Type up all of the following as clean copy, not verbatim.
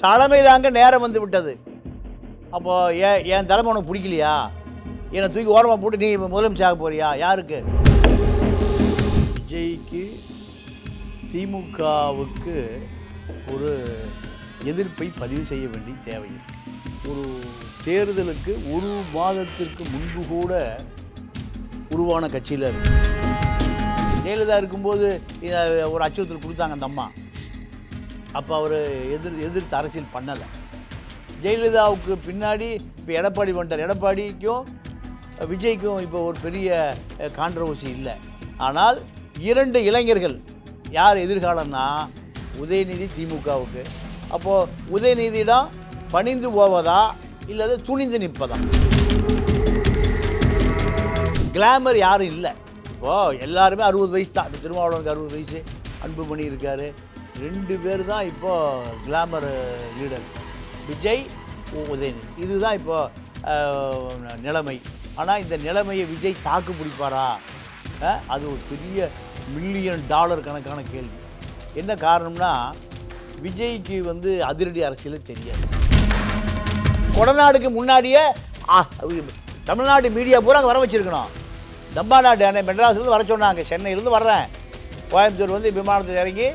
தலைமை தாங்க நேரம் வந்து விட்டது. அப்போ என் தலைமை உனக்கு பிடிக்கலையா? என்னை தூக்கி ஓரமாக போட்டு நீ முதலமைச்சர் ஆக போறியா? யாருக்கு? விஜய்க்கு திமுகவுக்கு ஒரு எதிர்ப்பை பதிவு செய்ய வேண்டிய தேவை இருக்கு. ஒரு தேர்தலுக்கு ஒரு மாதத்திற்கு முன்பு கூட உருவான கட்சியில் இருக்கு. ஜெயலலிதா இருக்கும்போது ஒரு அச்சுறுத்தல் கொடுத்தாங்க அந்த அம்மா. அப்போ அவர் எதிர்த்து அரசியல் பண்ணலை. ஜெயலலிதாவுக்கு பின்னாடி இப்போ எடப்பாடி வந்துட்டார். எடப்பாடிக்கும் விஜய்க்கும் இப்போ ஒரு பெரிய கான்ட்ரவர்சி இல்லை. ஆனால் இரண்டு இளைஞர்கள் யார் எதிர்காலம்னா உதயநிதி திமுகவுக்கு. அப்போது உதயநிதியிடம் பணிந்து போவதா இல்லை துணிந்து நிற்பதா? கிளாமர் யாரும் இல்லை. இப்போது எல்லாருமே 60 வயசு தான். இப்போ திருமாவளவனுக்கு 60 வயசு, அன்புமணி இருக்கார். 2 பேர் தான் இப்போது கிளாமர் லீடர்ஸ், விஜய், உதயநிதி. இதுதான் இப்போது நிலைமை. ஆனால் இந்த நிலைமையை விஜய் தாக்கு பிடிப்பாரா? அது ஒரு பெரிய $1 மில்லியன் கணக்கான கேள்வி. என்ன காரணம்னா விஜய்க்கு அதிரடி அரசியல் தெரியாது. கொடநாடுக்கு முன்னாடியே தமிழ்நாடு மீடியா பூரா அங்கே வர வச்சுருக்கணும். தம்பாநாடு மெட்ராஸ்லேருந்து வர சொன்னாங்க. சென்னையிலேருந்து வர்றேன், கோயம்புத்தூர் விமானத்தில் இறங்கி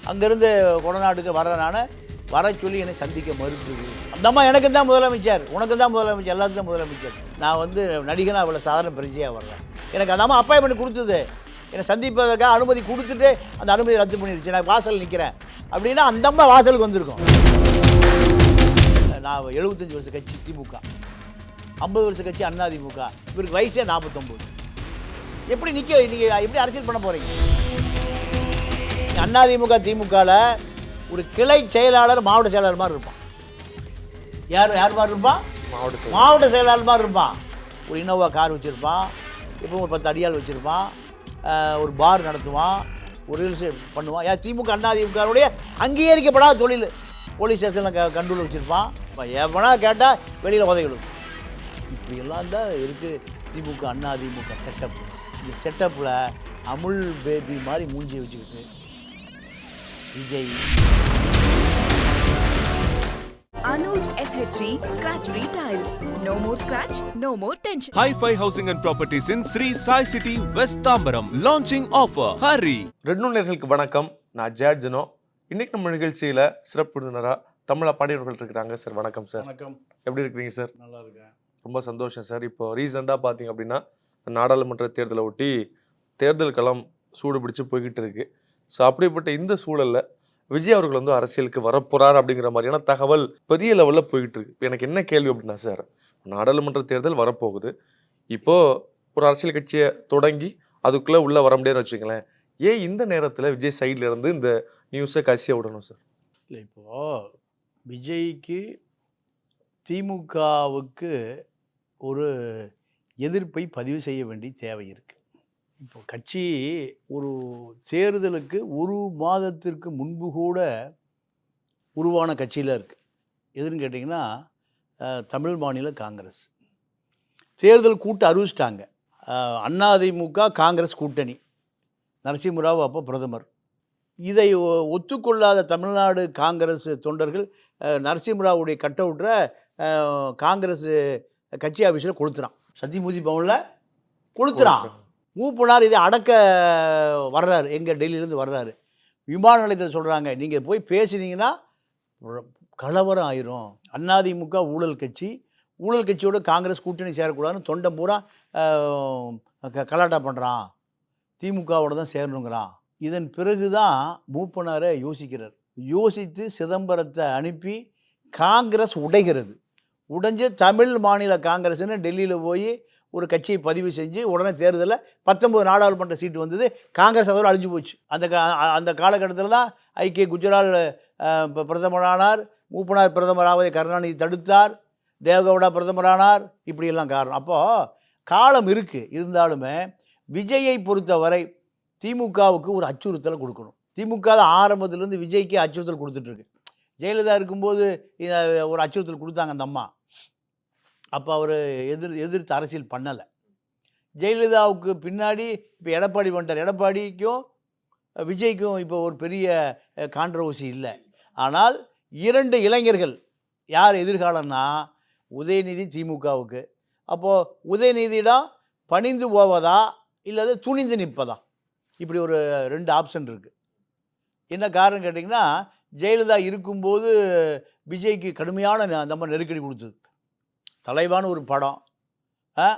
அங்கேருந்து கொடநாடுக்கு வர்றேன். நான் வர சொல்லி என்னை சந்திக்க மறுக்குது. அந்த அம்மா எனக்கு தான் முதலமைச்சர், உனக்கு தான் முதலமைச்சர், எல்லாத்துக்கும் தான் முதலமைச்சர். நான் நடிகனாக அவ்வளோ சாதாரண பரிச்சையாக வர்றேன். எனக்கு அந்த அம்மா அப்பாயின்மெண்ட் கொடுத்தது, என்னை சந்திப்பதற்காக அனுமதி கொடுத்துட்டு அந்த அனுமதி ரத்து பண்ணிடுச்சு. நான் வாசல் நிற்கிறேன் அப்படின்னா அந்த அம்மா வாசலுக்கு வந்திருக்கோம். நான் 75 வருஷ கட்சி திமுக, 50 வருஷ கட்சி அதிமுக. இவருக்கு வயசே 49. எப்படி நீங்கள் எப்படி அரசியல் பண்ண போகிறீங்க? அதிமுக திமுகவில் ஒரு கிளை செயலாளர் மாவட்ட செயலாளர் மாதிரி இருப்பான். யார் மாதிரி இருப்பான்? மாவட்ட செயலாளர் மாதிரி இருப்பான். ஒரு இனோவா கார் வச்சுருப்பான், இப்போ ஒரு 10 அடியால் வச்சுருப்பான், ஒரு பார் நடத்துவான், ஒரு ரீல்ஸ் பண்ணுவான். திமுக அதிமுகவுடைய அங்கீகரிக்கப்படாத தொழில். போலீஸ் ஸ்டேஷனில் கண்ட்ரோல் வச்சுருப்பான். இப்போ எவனா கேட்டால் வெளியில் உதவிடும். இப்படியெல்லாம் தான் இருக்குது திமுக அதிமுக செட்டப். இந்த செட்டப்பில் அமுல் பேபி மாதிரி மூஞ்சி வச்சுக்கிட்டு Vijay, Anuj SHG Scratch Retiles. No more scratch, no more tension. Hi-Fi Housing and Properties in Sri Sai City, West Tambaram. Launching offer. Hurry! Red நூல் நேயர்களுக்கு வணக்கம். நான் ஜார்ஜனோ. இன்னைக்கு நம்ம நிகழ்ச்சியில் சிறப்பு விருந்தினராக தமிழா பாண்டியர்கள் இருக்கிறாங்க. சார் வணக்கம் சார். வணக்கம். எப்படி இருக்கிறீங்க சார்? நல்லா இருக்கேன். ரொம்ப சந்தோஷம் சார். இப்போ ரீசெண்டாக பார்த்தீங்க அப்படின்னா நாடாளுமன்ற தேர்தலை ஒட்டி தேர்தல் களம் சூடு பிடிச்சி போய்கிட்டு இருக்கு. ஸோ அப்படிப்பட்ட இந்த சூழலில் விஜய் அவர்கள் அரசியலுக்கு வரப்போறார் அப்படிங்கிற மாதிரியான தகவல் பெரிய லெவலில் போய்கிட்டு இருக்கு. இப்போ எனக்கு என்ன கேள்வி அப்படின்னா சார், நாடாளுமன்ற தேர்தல் வரப்போகுது. இப்போது ஒரு அரசியல் கட்சியை தொடங்கி அதுக்குள்ளே உள்ளே வர முடியாதுன்னு வச்சுங்களேன். ஏன் இந்த நேரத்தில் விஜய் சைடில் இருந்து இந்த நியூஸை கசிய விடணும் சார்? இல்லை, இப்போது விஜய்க்கு திமுகவுக்கு ஒரு எதிர்ப்பை பதிவு செய்ய வேண்டிய தேவை இருக்குது. இப்போ கட்சி ஒரு தேர்தலுக்கு ஒரு மாதத்திற்கு முன்பு கூட உருவான கட்சியில் இருக்குது. எதுன்னு கேட்டிங்கன்னா தமிழ் மாநில காங்கிரஸ் தேர்தல் கூட்டு அறிவிச்சிட்டாங்க. அதிமுக காங்கிரஸ் கூட்டணி, நரசிம்மராவ் அப்போ பிரதமர். இதை ஒத்துக்கொள்ளாத தமிழ்நாடு காங்கிரஸ் தொண்டர்கள் நரசிம்மராவுடைய கட் அவுட்டரை காங்கிரஸ் கட்சி ஆஃபீஸில் கொளுத்துறான். சத்தியமூர்த்தி பவனில் கொளுத்துறான். மூப்பனார் இதை அடக்க வர்றாரு. எங்கே டெல்லியிலேருந்து வர்றாரு. விமான நிலையத்தில் சொல்கிறாங்க, நீங்கள் போய் பேசினீங்கன்னா கலவரம் ஆயிரும். அதிமுக ஊழல் கட்சி, ஊழல் கட்சியோட காங்கிரஸ் கூட்டணி சேரக்கூடாதுன்னு தொண்டை பூரா கலாட்டா பண்ணுறான், திமுகவோட தான் சேரணுங்கிறான். இதன் பிறகு தான் மூப்பனாரை யோசிக்கிறார். யோசித்து சிதம்பரத்தை அனுப்பி காங்கிரஸ் உடைகிறது. உடைஞ்சு தமிழ் மாநில காங்கிரஸ்ன்னு டெல்லியில் போய் ஒரு கட்சியை பதிவு செஞ்சு உடனே தேர்தலில் 19 நாடாளுமன்ற சீட்டு வந்தது. காங்கிரஸ் அதோடு அழிஞ்சு போச்சு. அந்த காலகட்டத்தில் தான் ஐக்கிய குஜரால் பிரதமரானார், மூப்பனார் பிரதமராவதை கருணாநிதி தடுத்தார், தேவகவுடா பிரதமரானார். இப்படியெல்லாம் காரணம். அப்போது காலம் இருக்குது. இருந்தாலுமே விஜயை பொறுத்தவரை திமுகவுக்கு ஒரு அச்சுறுத்தலை கொடுக்கணும். திமுக தான் ஆரம்பத்திலேருந்து விஜய்க்கு அச்சுறுத்தல் கொடுத்துட்ருக்கு. ஜெயலலிதா இருக்கும்போது ஒரு அச்சுறுத்தல் கொடுத்தாங்க அந்த அம்மா. அப்போ அவர் எதிர்த்து அரசியல் பண்ணலை. ஜெயலலிதாவுக்கு பின்னாடி இப்போ எடப்பாடி வந்துட்டார். எடப்பாடிக்கும் விஜய்க்கும் இப்போ ஒரு பெரிய கான்ட்ரவர்சி இல்லை. ஆனால் 2 இளைஞர்கள் யார் எதிர்காலம்னா உதயநிதி திமுகவுக்கு. அப்போது உதயநிதியிடம் பணிந்து போவதா இல்லது துணிந்து நிற்பதா, இப்படி ஒரு 2 ஆப்ஷன் இருக்குது. என்ன காரணம் கேட்டிங்கன்னா, ஜெயலலிதா இருக்கும்போது விஜய்க்கு கடுமையான நம்ம நெருக்கடி கொடுத்தது. தலைவான்னு ஒரு படம்.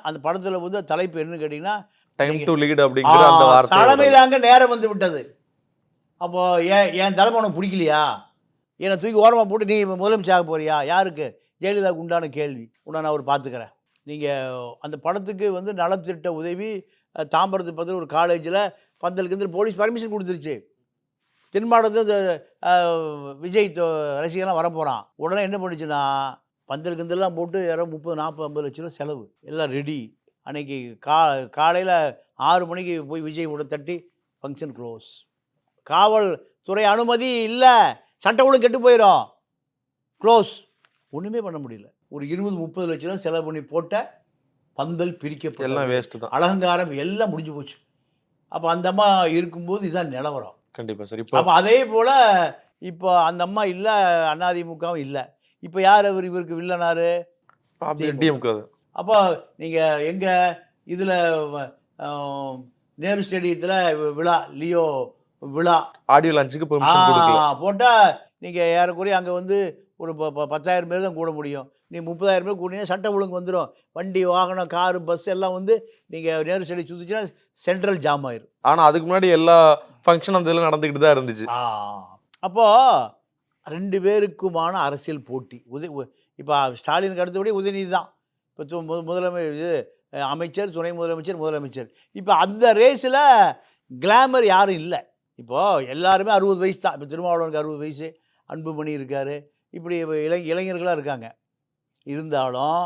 அந்த படத்தில் வந்து தலைப்பு என்னன்னு கேட்டிங்கன்னா, டைம் டு லீட் அப்படிங்கிற அந்த வார்த்தை தலைமை தாங்க நேரம் வந்து விட்டது. அப்போது என் தலைமை உனக்கு பிடிக்கலையா, என்னை தூக்கி ஓரமாக போட்டு நீ முதலமைச்சர் ஆக போறியா, யாருக்கு, ஜெயலலிதாவுக்கு உண்டான கேள்வி. உடனே அவர் பார்த்துக்கிறேன். நீங்கள் அந்த படத்துக்கு வந்து நலத்திட்ட உதவி தாம்பரத்து பக்கத்தில் ஒரு காலேஜில் பந்தலுக்கு போலீஸ் பர்மிஷன் கொடுத்துருச்சு. தென் மாவட்டத்தில் விஜய் ரசிகர்லாம் வரப்போகிறான். உடனே என்ன பண்ணுச்சுன்னா, பந்தலுக்கெல்லாம் போட்டு யாரோ 30, 40, 50 லட்ச ரூபா செலவு, எல்லாம் ரெடி. அன்னைக்கு காலையில் 6 மணிக்கு போய் விஜய் கூட தட்டி ஃபங்க்ஷன் க்ளோஸ். காவல்துறை அனுமதி இல்லை, சட்டம் ஒழுங்கு கெட்டு போயிடும், க்ளோஸ். ஒன்றுமே பண்ண முடியல. ஒரு 20, 30 லட்ச ரூபா செலவு பண்ணி போட்ட பந்தல் பிரிக்கப்பட்ட, எல்லாம் வேஸ்ட்டு தான், அலங்காரம் எல்லாம் முடிஞ்சு போச்சு. அப்போ அந்த அம்மா இருக்கும்போது இதுதான் நிலவரம். கண்டிப்பாக சார். அப்போ அதே போல் இப்போ அந்த அம்மா இல்லை, அதிமுகவும் இல்லை. இப்போ யார் இவருக்கு வில்லனாரு, டிஎம்கே. அப்போ நீங்கள் எங்கே இதில் நேரு ஸ்டேடியத்தில் விழா, லியோ விழா ஆடியோ லான்ச்சுக்கு பெர்மிஷன் கொடுக்கல. போட்டால் நீங்கள் ஏறக்குறைய அங்கே வந்து ஒரு 10,000 பேர் தான் கூட முடியும். நீ 30,000 பேர் கூட்டினா சட்டம் ஒழுங்கு வந்துடும். வண்டி, வாகனம், காரு, பஸ் எல்லாம் வந்து நீங்கள் நேரு ஸ்டேடியம் சுற்றிச்சுன்னா சென்ட்ரல் ஜாம் ஆயிரும். ஆனால் அதுக்கு முன்னாடி எல்லா ஃபங்க்ஷன் அந்த இதில் நடந்துக்கிட்டு தான் இருந்துச்சு. அப்போது 2 பேருக்குமான அரசியல் போட்டி. இப்போ ஸ்டாலினுக்கு அடுத்தபடி உதயநிதி தான் இப்போ அமைச்சர், துணை முதலமைச்சர், முதலமைச்சர். இப்போ அந்த ரேஸில் கிளாமர் யாரும் இல்லை. இப்போது எல்லாருமே 60 வயசு தான். இப்போ திருமாவளவனுக்கு 60 வயசு, அன்புமணி இருக்கார், இப்படி இளைஞர்களாக இருக்காங்க. இருந்தாலும்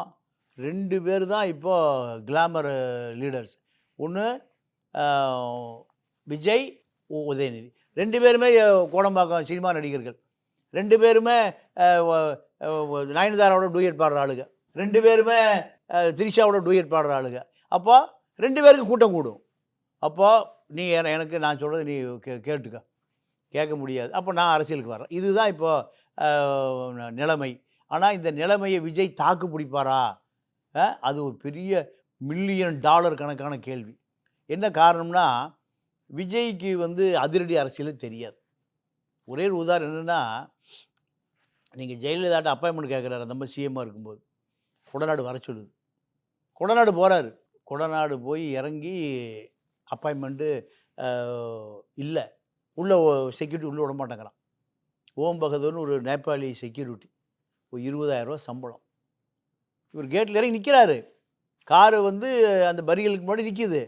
2 பேர் தான் இப்போது கிளாமர் லீடர்ஸ். ஒன்று விஜய், உதயநிதி. 2 பேருமே கோடம்பாக்கம் சினிமா நடிகர்கள். 2 பேருமே நயன்தாராவோட டூயட் பாடுற ஆளுங்க. 2 பேருமே திரிஷாவோட டூயட் பாடுற ஆளுங்க. அப்போ 2 பேருக்கு கூட்டம் கூடும். அப்போது நீ எனக்கு நான் சொல்கிறது நீ கேட்டுக்க, கேட்க முடியாது. அப்போ நான் அரசியலுக்கு வரேன். இதுதான் இப்போது நிலைமை. ஆனால் இந்த நிலைமையை விஜய் தாக்கு பிடிப்பாரா, அது ஒரு பெரிய $1 மில்லியன் கணக்கான கேள்வி. என்ன காரணம்னா, விஜய்க்கு வந்து அதிரடி அரசியல் தெரியாது. ஒரே ஒரு உதாரணம் என்னென்னா, நீங்கள் ஜெயலலிதாட்ட அப்பாயின்மெண்ட் கேட்குறாரு அந்த மாதிரி சிஎம்மாக இருக்கும்போது, கொடநாடு வர சொல்லுது. கொடநாடு போகிறாரு. கொடநாடு போய் இறங்கி அப்பாயின்மெண்ட்டு இல்லை, உள்ளே செக்யூரிட்டி உள்ளே விட மாட்டேங்கிறான். ஓம் பகதூர்னு ஒரு நேபாளி செக்யூரிட்டி, ஒரு 20,000 ரூபா சம்பளம். இவர் கேட்டில் இறங்கி நிற்கிறாரு. காரு வந்து அந்த பரிகளுக்கு முன்னாடி நிற்கிது.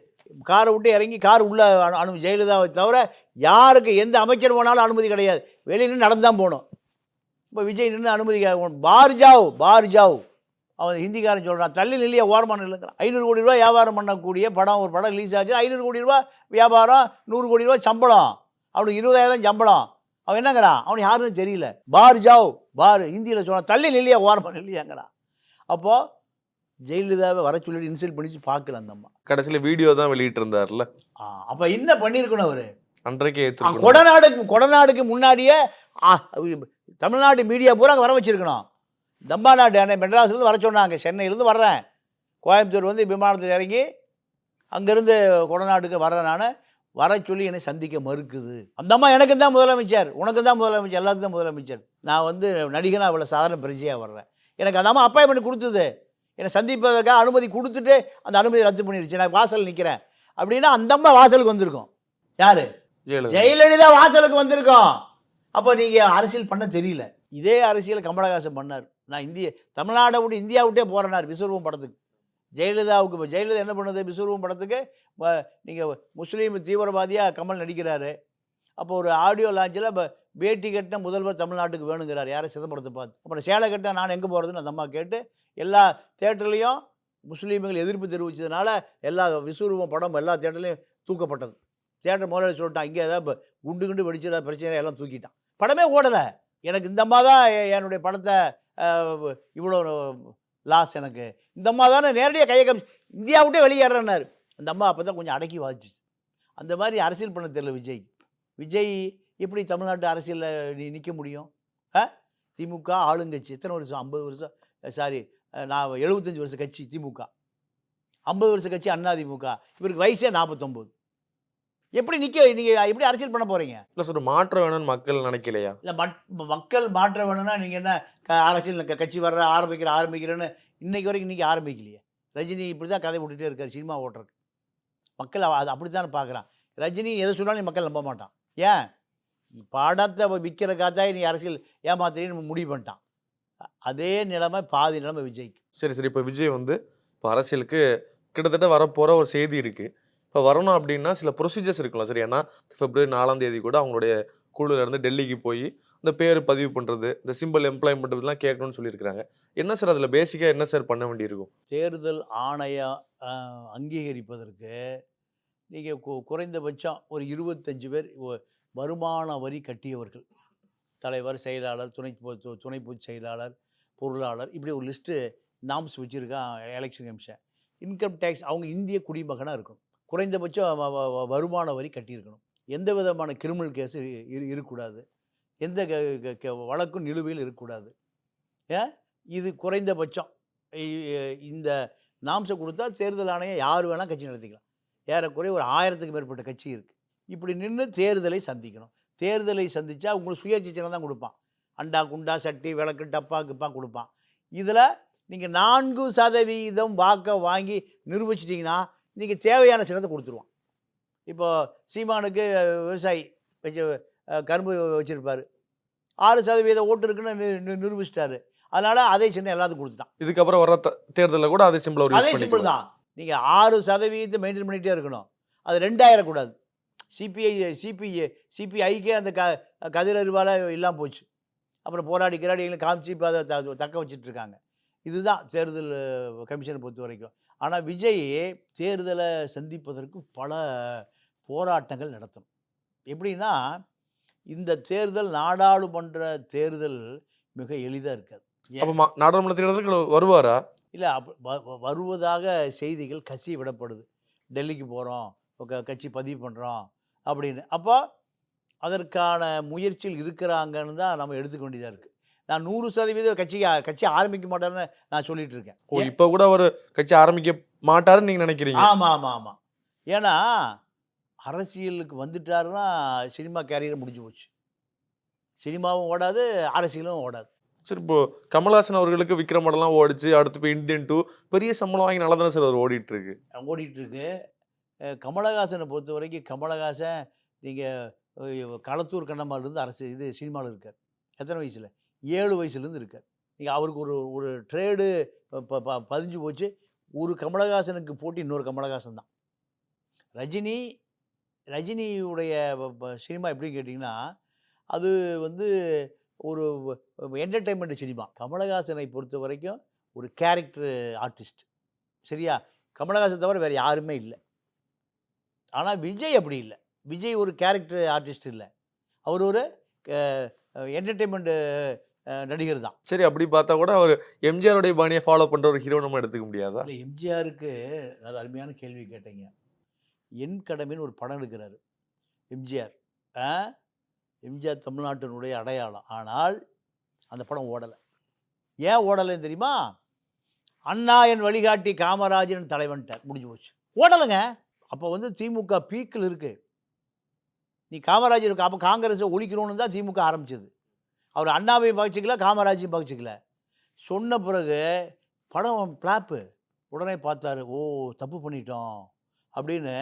காரை விட்டு இறங்கி கார் உள்ளே ஜெயலலிதாவை தவிர யாருக்கு எந்த அமைச்சர் போனாலும் அனுமதி கிடையாது. வெளியே நின்று நடந்து தான் போகணும். இப்போ விஜய் நின்று அனுமதி பார் ஜாவ். அவன் ஹிந்திக்காரன் சொல்கிறான், தள்ளி நிலையா ஓரமான இல்லைங்கிறான். 500 கோடி ரூபா வியாபாரம் பண்ணக்கூடிய படம், ஒரு படம் ரிலீஸ் ஆச்சு, 500 கோடி ரூபா வியாபாரம், 100 கோடி ரூபா சம்பளம், அவனுக்கு 20,000 சம்பளம். அவன் என்னங்கிறான், அவனுக்கு யாருன்னு தெரியல. பார் ஹிந்தியில் சொல்கிறான், தள்ளி நிலையா ஓரமான இல்லையாங்கிறான். அப்போது ஜெயலலிதாவை வர சொல்லிட்டு இன்சல்ட் பண்ணிச்சு பார்க்கல அந்த அம்மா. கடைசியில் வீடியோ தான் வெளியிட்டு இருந்தார்ல. அப்போ என்ன பண்ணியிருக்கணும் அவர் அன்றைக்கே? கொடநாடுக்கு முன்னாடியே தமிழ்நாடு மீடியா பூரா அங்கே வர வச்சுருக்கணும். தம்பாநாடு மெட்ராஸ்லேருந்து வர சொன்னாங்க. சென்னையிலேருந்து வர்றேன், கோயம்புத்தூர் வந்து விமானத்தில் இறங்கி அங்கேருந்து கொடநாடுக்கு வர்றேன், நான் வர சொல்லி என்னை சந்திக்க மறுக்குது. அந்த அம்மா எனக்கு தான் முதலமைச்சர், உனக்கு தான் முதலமைச்சர், எல்லாத்துக்கும் தான் முதலமைச்சர். நான் வந்து நடிகனாக அவ்வளோ சாதாரண பிரஜையாக வர்றேன். எனக்கு அந்த அம்மா அப்பாயின்மெண்ட் கொடுத்தது, என்னை சந்திப்பதற்காக அனுமதி கொடுத்துட்டு அந்த அனுமதி ரத்து பண்ணிடுச்சு. நான் வாசல் நிற்கிறேன் அப்படின்னா அந்த அம்மா வாசலுக்கு வந்திருக்கோம். யார்? ஜெயலலிதா வாசலுக்கு வந்திருக்கோம். அப்போ நீங்கள் அரசியல் பண்ண தெரியல. இதே அரசியல் கமலஹாசன் பண்ணார். நான் தமிழ்நாடை விட்டு இந்தியா விட்டே போகிறேன்னார் விஸ்வரூபம் படத்துக்கு. ஜெயலலிதாவுக்கு ஜெயலலிதா என்ன பண்ணுது, விஸ்வரூபம் படத்துக்கு நீங்கள் முஸ்லீம் தீவிரவாதியாக கமல் நடிக்கிறாரு. அப்போ ஒரு ஆடியோ லான்ச்சில் பேட்டி கட்டின முதல்வர் தமிழ்நாட்டுக்கு வேணுங்கிறார், யாரை சிதம்பரத்தை பார்த்து. அப்புறம் சேலை கட்டினா நான் எங்கே போகிறதுன்னு அந்த அம்மா கேட்டு எல்லா தேட்டர்லேயும் முஸ்லீம்கள் எதிர்ப்பு தெரிவித்ததுனால எல்லா விஸ்வரூபம் படம் எல்லா தேட்டர்லையும் தூக்கப்பட்டது. தேட்டர் முதல்ல சொல்லிட்டான், இங்கே ஏதாவது குண்டு வெடிச்சதா பிரச்சனை எல்லாம் தூக்கிட்டான். படமே ஓடலை. எனக்கு இந்த அம்மா தான் என்னுடைய படத்தை இவ்வளோ லாஸ், எனக்கு இந்த அம்மா தானே நேரடியாக கையை காமிச்சு இந்தியா விட்டே வெளியேறேன்னாரு. அந்த அம்மா அப்போ தான் கொஞ்சம் அடக்கி வாச்சிச்சு. அந்த மாதிரி அரசியல் பண்ண தெரியல விஜய் எப்படி தமிழ்நாட்டு அரசியலில் நிற்க முடியும்? திமுக ஆளுங்கட்சி எத்தனை வருஷம்? 50 வருஷம். சாரி, நான் 75 வருஷம் கட்சி திமுக. 50 வருஷம் கட்சி அதிமுக. இவருக்கு வயசே 49. எப்படி நீங்கள் எப்படி அரசியல் பண்ண போகிறீங்க? இல்லை சார், மாற்றம் வேணும்னு மக்கள் நினைக்கலையா? இல்லை, மக்கள் மாற்ற வேணும்னா நீங்கள் என்ன அரசியல் கட்சி ஆரம்பிக்கிறேன்னு இன்னைக்கு வரைக்கும் நீங்கள் ஆரம்பிக்கலையே. ரஜினி இப்படி தான் கதை விட்டுட்டே இருக்கார் சினிமா ஓட்டுறதுக்கு. மக்கள் அது அப்படி தானே பார்க்குறான். ரஜினி எதை சொன்னாலும் மக்கள் நம்ப மாட்டான். ஏன்? படத்தை விற்கிற காத்தாய் நீ அரசியல் ஏமாத்துறீன்னு முடிவு பண்ணிட்டான். அதே நிலைமை பாதி நிலைமை விஜய்க்கு. சரி சரி, இப்போ விஜய் வந்து இப்போ அரசியலுக்கு கிட்டத்தட்ட வரப்போகிற ஒரு செய்தி இருக்குது. இப்போ வரணும் அப்படின்னா சில ப்ரொசீஜர்ஸ் இருக்குல்ல சார். ஏன்னா February 4 கூட அவங்களுடைய குழுல இருந்து டெல்லிக்கு போய் இந்த பேர் பதிவு பண்ணுறது, இந்த சிம்பிள் எம்ப்ளாய்மெண்ட் இதெல்லாம் கேட்கணும்னு சொல்லியிருக்கிறாங்க. என்ன சார் அதில் பேசிக்காக என்ன சார் பண்ண வேண்டியிருக்கும்? தேர்தல் ஆணையம் அங்கீகரிப்பதற்கு நீங்கள் குறைந்தபட்சம் ஒரு 25 பேர் வருமான வரி கட்டியவர்கள், தலைவர், செயலாளர், துணை பொதுச் செயலாளர், பொருளாளர், இப்படி ஒரு லிஸ்ட்டு நாம்ஸ் வச்சுருக்கான் எலெக்ஷன் கமிஷன். இன்கம் டேக்ஸ் அவங்க இந்திய குடிமகனாக இருக்கணும். குறைந்தபட்சம் வருமான வரி கட்டியிருக்கணும். எந்த விதமான கிரிமினல் கேஸு இருக்கக்கூடாது. எந்த வழக்கும் நிலுவையில் இருக்கக்கூடாது. இது குறைந்தபட்சம். இந்த நாம்ஸை கொடுத்தா தேர்தல் ஆணையம் யார் வேணால் கட்சி நடத்திக்கலாம். ஏறக்குறைய ஒரு 1000க்கு மேற்பட்ட கட்சி இருக்குது. இப்படி நின்று தேர்தலை சந்திக்கணும். தேர்தலை சந்தித்தா உங்களுக்கு சுயேட்சை சின்னம் தான் கொடுப்பான். அண்டா, குண்டா, சட்டி, விளக்கு, டப்பா கிப்பா கொடுப்பான். இதில் நீங்கள் 4% வாக்கை வாங்கி நிரூபிச்சிட்டிங்கன்னா நீங்கள் தேவையான சின்னத்தை கொடுத்துருவான். இப்போது சீமானுக்கு விவசாயி வச்சு கரும்பு வச்சுருப்பார், 6% ஓட்டு இருக்குன்னு நிரூபிச்சிட்டாரு. அதனால் அதே சின்னம் எல்லாத்துக்கும் கொடுத்துட்டான். இதுக்கப்புறம் வர தேர்தலில் கூட அதே சிம்பிள் தான். நீங்கள் 6% மெயின்டைன் பண்ணிகிட்டே இருக்கணும். அது 2 கூடாது. சிபிஐக்கே அந்த கதிர் அறிவால் இல்லாமல் போச்சு. அப்புறம் போராடி எங்களை காமிச்சு இப்போ அதை தக்க வச்சிட்ருக்காங்க. இதுதான் தேர்தல் கமிஷனை பொறுத்த வரைக்கும். ஆனால் விஜய் தேர்தலை சந்திப்பதற்கு பல போராட்டங்கள் நடத்தணும். எப்படின்னா, இந்த தேர்தல் நாடாளுமன்ற தேர்தல் மிக எளிதாக இருக்காது. நாடாளுமன்ற தேர்தலுக்கு வருவாரா? இல்லை, வருவதாக செய்திகள் கசி விடப்படுது. டெல்லிக்கு போகிறோம், கட்சி பதிவு பண்ணுறோம் அப்படின்னு. அப்போ அதற்கான முயற்சியில் இருக்கிறாங்கன்னு தான் நம்ம எடுத்துக்க வேண்டியதாக இருக்குது. நான் 100% கட்சி ஆரம்பிக்க மாட்டேன்னு நான் சொல்லிட்டு இருக்கேன். இப்போ கூட ஒரு கட்சி ஆரம்பிக்க மாட்டாருன்னு நீங்கள் நினைக்கிறீங்க? ஆமாம் ஆமாம் ஆமாம். ஏன்னா அரசியலுக்கு வந்துட்டாருன்னா சினிமா கேரியர் முடிஞ்சு போச்சு. சினிமாவும் ஓடாது, அரசியலும் ஓடாது. சார், இப்போ கமல்ஹாசன் அவர்களுக்கு விக்ரம் படம்லாம் ஓடிச்சு, அடுத்து இப்போ இந்தியன் 2 பெரிய சம்பளம் வாங்கி நல்லா தானே சார் அவர் ஓடிட்டுருக்கு. கமலஹாசனை பொறுத்த வரைக்கும் கமலஹாசன் நீங்கள் களத்தூர் கண்ணம்மாலேருந்து சினிமாவில் இருக்கார். எத்தனை வயசில்? 7 வயசுலேருந்து இருக்கார். நீங்கள் அவருக்கு ஒரு ட்ரேடு பதிஞ்சு போச்சு. ஒரு கமலஹாசனுக்கு போட்டி இன்னொரு கமலஹாசன் தான். ரஜினியுடைய சினிமா எப்படின்னு கேட்டிங்கன்னா, அது வந்து ஒரு என்டர்டெயின்மெண்ட் சினிமா. கமலஹாசனை பொறுத்த வரைக்கும் ஒரு கேரக்டர் ஆர்டிஸ்ட். சரியா? கமலஹாசன் தவிர வேறு யாருமே இல்லை. ஆனால் விஜய் அப்படி இல்லை. விஜய் ஒரு கேரக்டர் ஆர்டிஸ்ட் இல்லை, அவர் ஒரு என்டர்டெயின்மெண்ட் நடிகர் தான். சரி, அப்படி பார்த்தா கூட அவர் எம்ஜிஆருடைய பாணியை ஃபாலோ பண்ணுற ஒரு ஹீரோ நம்ம எடுத்துக்க முடியாதா? இல்லை, எம்ஜிஆருக்கு நல்ல அருமையான கேள்வி கேட்டீங்க. என் கடமைன்னு ஒரு படம் எடுக்கிறாரு எம்ஜிஆர். எம்ஜிஆர் தமிழ்நாட்டினுடைய அடையாளம். ஆனால் அந்த படம் ஓடலை. ஏன் ஓடலைன்னு தெரியுமா? அண்ணா என் வழிகாட்டி காமராஜன் தலைவன்ட்டார், முடிஞ்சு போச்சு. ஓடலைங்க. அப்போ வந்து திமுக பீக்கில் இருக்குது. நீ காமராஜர் அப்போ காங்கிரஸை ஒழிக்கணும்னு தான் திமுக ஆரம்பிச்சது. அவர் அண்ணாவையும் பகிச்சிக்கல, காமராஜையும் பகிச்சிக்கல. சொன்ன பிறகு படம் பிளாப்பு. உடனே பார்த்தாரு, ஓ தப்பு பண்ணிட்டோம் அப்படின்னு.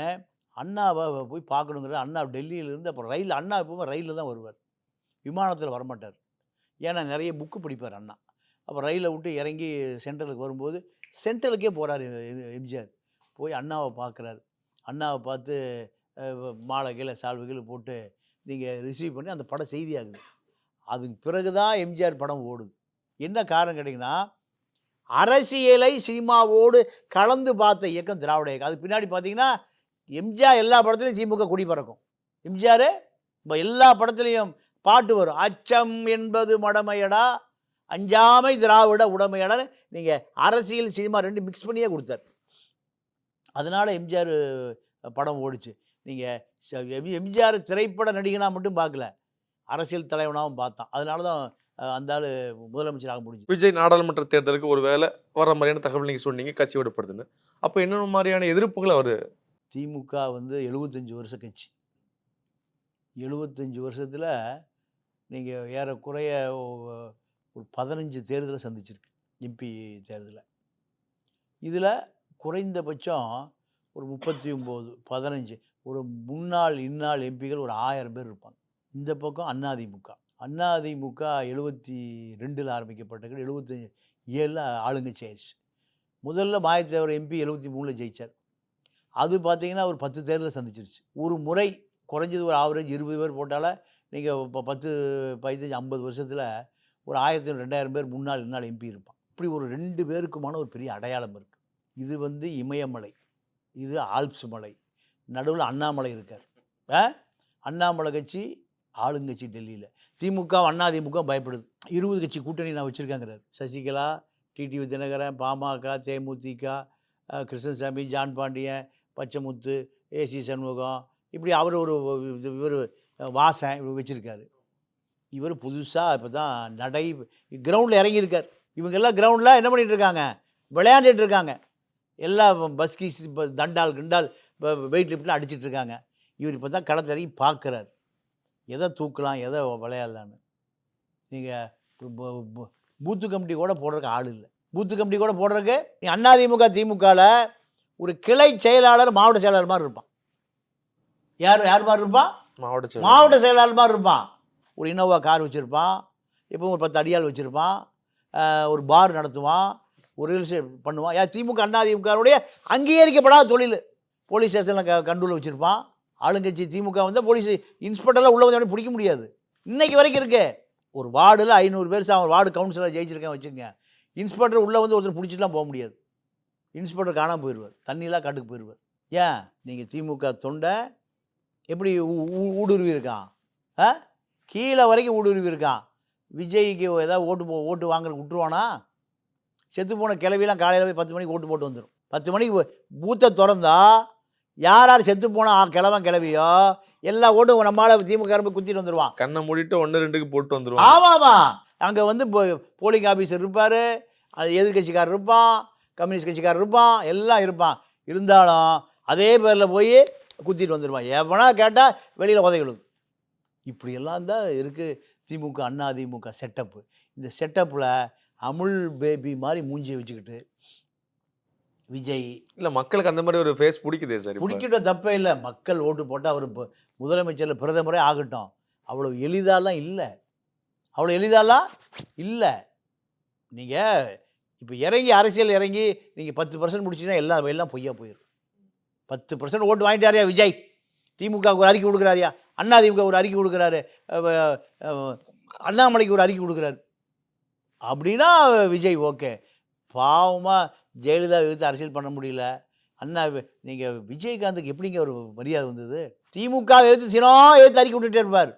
அண்ணாவை போய் பார்க்கணுங்கிற அண்ணா டெல்லியிலேருந்து அப்புறம் அண்ணா எப்பவுமே ரயிலில் தான் வருவார், விமானத்தில் வரமாட்டார். ஏன்னா நிறைய புக்கு படிப்பார் அண்ணா. அப்போ ரயிலை விட்டு இறங்கி சென்ட்ரலுக்கு வரும்போது சென்ட்ரலுக்கே போகிறார் எம்ஜிஆர். போய் அண்ணாவை பார்க்குறாரு. அண்ணாவை பார்த்து மாலை கீழே சால்வைகளை போட்டு நீங்கள் ரிசீவ் பண்ணி அந்த படம் செய்தியாகுது. அதுக்கு பிறகு தான் எம்ஜிஆர் படம் ஓடுது. என்ன காரணம் கேட்டிங்கன்னா, அரசியலை சினிமாவோடு கலந்து பார்த்த இயக்கம் திராவிட இயக்கம். அதுக்கு பின்னாடி பார்த்தீங்கன்னா எம்ஜிஆர் எல்லா படத்துலையும் திமுக கொடி பறக்கும். எம்ஜிஆர் இப்போ எல்லா படத்துலையும் பாட்டு வரும். அச்சம் என்பது மடமையடா, அஞ்சாமை திராவிட உடமையடான்னு. நீங்கள் அரசியல் சினிமா 2 மிக்ஸ் பண்ணியே கொடுத்தார். அதனால் எம்ஜிஆர் படம் ஓடிச்சு. நீங்கள் எம்ஜிஆர் திரைப்பட நடிகனாக மட்டும் பார்க்கல, அரசியல் தலைவனாகவும் பார்த்தான். அதனால தான் அந்த ஆள் முதலமைச்சராக முடிஞ்சது. விஜய் நாடாளுமன்ற தேர்தலுக்கு ஒரு வேளை வர மாதிரியான தகவல் நீங்க சொன்னீங்க, கட்சி விடப்படுதுன்னு. அப்ப என்ன மாதிரியான எதிர்ப்புகள் அவரு திமுக வந்து 75 வருஷ கட்சி. 75 வருஷத்தில் நீங்கள் ஏறக்குறைய ஒரு 15 தேர்தலை சந்திச்சிருக்கு, எம்பி தேர்தலை. இதில் குறைந்தபட்சம் ஒரு 39, 15 ஒரு முன்னாள் இந்நாள் எம்பிகள் ஒரு 1000 பேர் இருப்பாங்க. இந்த பக்கம் அதிமுக 72ல் ஆரம்பிக்கப்பட்ட 77 ஆளுங்கட்சி ஆயிடுச்சு. முதல்ல மாயத்தேவர் எம்பி 73ல் ஜெயிச்சார். அது பார்த்தீங்கன்னா ஒரு 10 தேர்தலை சந்திச்சிருச்சு. ஒரு முறை குறைஞ்சது ஒரு ஆவரேஜ் 20 பேர் போட்டால நீங்கள் இப்போ 10, 15, 50 வருஷத்தில் ஒரு 1000, 2000 பேர் முன்னாள் இந்நாள் எம்பி இருப்பான். இப்படி ஒரு 2 பேருக்குமான ஒரு பெரிய அடையாளம் இருக்குது. இது வந்து இமயமலை, இது ஆல்ப்ஸ் மலை, நடுவில் அண்ணாமலை இருக்கார். அண்ணாமலை கட்சி ஆளுங்கட்சி டெல்லியில். திமுக அதிமுக பயப்படுது. 20 கட்சி கூட்டணி நான் வச்சுருக்கேங்கிறார். சசிகலா, டிடிவி தினகரன், பாமக, தேமுதிக, கிருஷ்ணசாமி, ஜான் பாண்டியன், பச்சைமுத்து, ஏசி சண்முகம், இப்படி அவர் இவர் வாசன் இவர் வச்சுருக்காரு. இவர் புதுசாக இப்போ தான் கிரவுண்டில் இறங்கியிருக்கார். இவங்கெல்லாம் கிரவுண்டில் என்ன பண்ணிகிட்டு இருக்காங்க? விளையாண்டுட்டு இருக்காங்க. எல்லாம் பஸ்கீஸ், தண்டால் கிண்டால், வெயிட் லிஃப்ட்லாம் அடிச்சிட்டு இருக்காங்க. இவர் இப்போ தான் களத்தில் இறங்கி பார்க்குறாரு, எதை தூக்கலாம், எதை விளையாடலான்னு. நீங்கள் பூத்து கமிட்டி கூட போடுறதுக்கு ஆள் இல்லை. பூத்து கமிட்டி கூட போடுறதுக்கு அதிமுக திமுகவில் ஒரு கிளை செயலாளர் மாவட்ட செயலாளர் மாதிரி இருப்பான். யார் மாதிரி இருப்பான்? மாவட்ட செயலாளர் மாதிரி இருப்பான். ஒரு இனோவா கார் வச்சுருப்பான், இப்போ ஒரு 10 அடியாள் வச்சுருப்பான், ஒரு பார் நடத்துவான், ஒரு ரியல் எஸ்டேட் பண்ணுவான். திமுக அதிமுகவுடைய அங்கீகரிக்கப்படாத தொழில். போலீஸ் ஸ்டேஷனில் கண்ட்ரோலில் வச்சுருப்பான். ஆளுங்கட்சி திமுக வந்து போலீஸ் இன்ஸ்பெக்டர்லாம் உள்ள வந்து பிடிக்க முடியாது. இன்றைக்கி வரைக்கும் இருக்கு. ஒரு வார்டில் 500 பேர் வார்டு கவுன்சிலர் ஜெயிச்சிருக்கேன் வச்சுக்கோங்க. இன்ஸ்பெக்டர் உள்ளே வந்து ஒருத்தர் பிடிச்சிட்டுலாம் போக முடியாது. இன்ஸ்பெக்டர் காணாமல் போயிடுவார், தண்ணிலாம் காட்டுக்கு போயிடுவார். ஏன்? நீங்கள் திமுக தொண்டை எப்படி ஊடுருவி இருக்கான்? கீழே வரைக்கும் ஊடுருவி இருக்கான். விஜய்க்கு ஏதாவது ஓட்டு வாங்குறதுக்கு விட்டுருவானா? செத்து போன கிளவிலாம் காலையில் போய் 10 மணிக்கு ஓட்டு போட்டு வந்துடும். 10 மணிக்கு பூத்தை திறந்தா யார் செத்து போன கிளவியோ எல்லா ஓட்டும் நம்மளால் திமுக போய் குத்திட்டு வந்துடுவான். கண்ணை மூடிட்டு 1-2க்கு போட்டு வந்துடுவான். ஆமாம்மா. அங்கே வந்து போலிங் ஆஃபீஸர் இருப்பார், எதிர்கட்சிக்காரர் இருப்பான், கம்யூனிஸ்ட் கட்சிக்காரர் இருப்பான், எல்லாம் இருப்பான். இருந்தாலும் அதே பேரில் போய் குத்திட்டு வந்துடுவான். எவனா கேட்டால் வெளியில் உதைகளும். இப்படியெல்லாம் தான் இருக்குது திமுக அதிமுக செட்டப்பு. இந்த செட்டப்பில் அமுல் பேபி மாதிரி மூஞ்சி வச்சுக்கிட்டு விஜய் இல்லை, மக்களுக்கு அந்த மாதிரி ஒரு ஃபேஸ் பிடிக்குதே சார். பிடிக்கிட்ட தப்பே இல்லை. மக்கள் ஓட்டு போட்டால் அவர் முதலமைச்சரில் பிரதமரே ஆகட்டும். அவ்வளோ எளிதாலாம் இல்லை, அவ்வளோ எளிதாலாம் இல்லை. நீங்கள் இப்போ அரசியல் இறங்கி நீங்கள் 10% முடிச்சிங்கன்னா எல்லாம் பொய்யா போயிடும். 10% ஓட்டு வாங்கிட்டாரியா விஜய்? திமுகவுக்கு ஒரு அறிக்கை கொடுக்குறாரியா? அதிமுக ஒரு அறிக்கை கொடுக்குறாரு, அண்ணாமலைக்கு ஒரு அறிக்கை கொடுக்குறாரு அப்படின்னா விஜய் ஓகே. பாவமாக ஜெயலலிதா எதிர்த்து அரசியல் பண்ண முடியல. நீங்கள் விஜயகாந்துக்கு எப்படிங்க ஒரு மரியாதை வந்தது? திமுக எதிர்த்து அறிக்கை விட்டுட்டே இருப்பார்,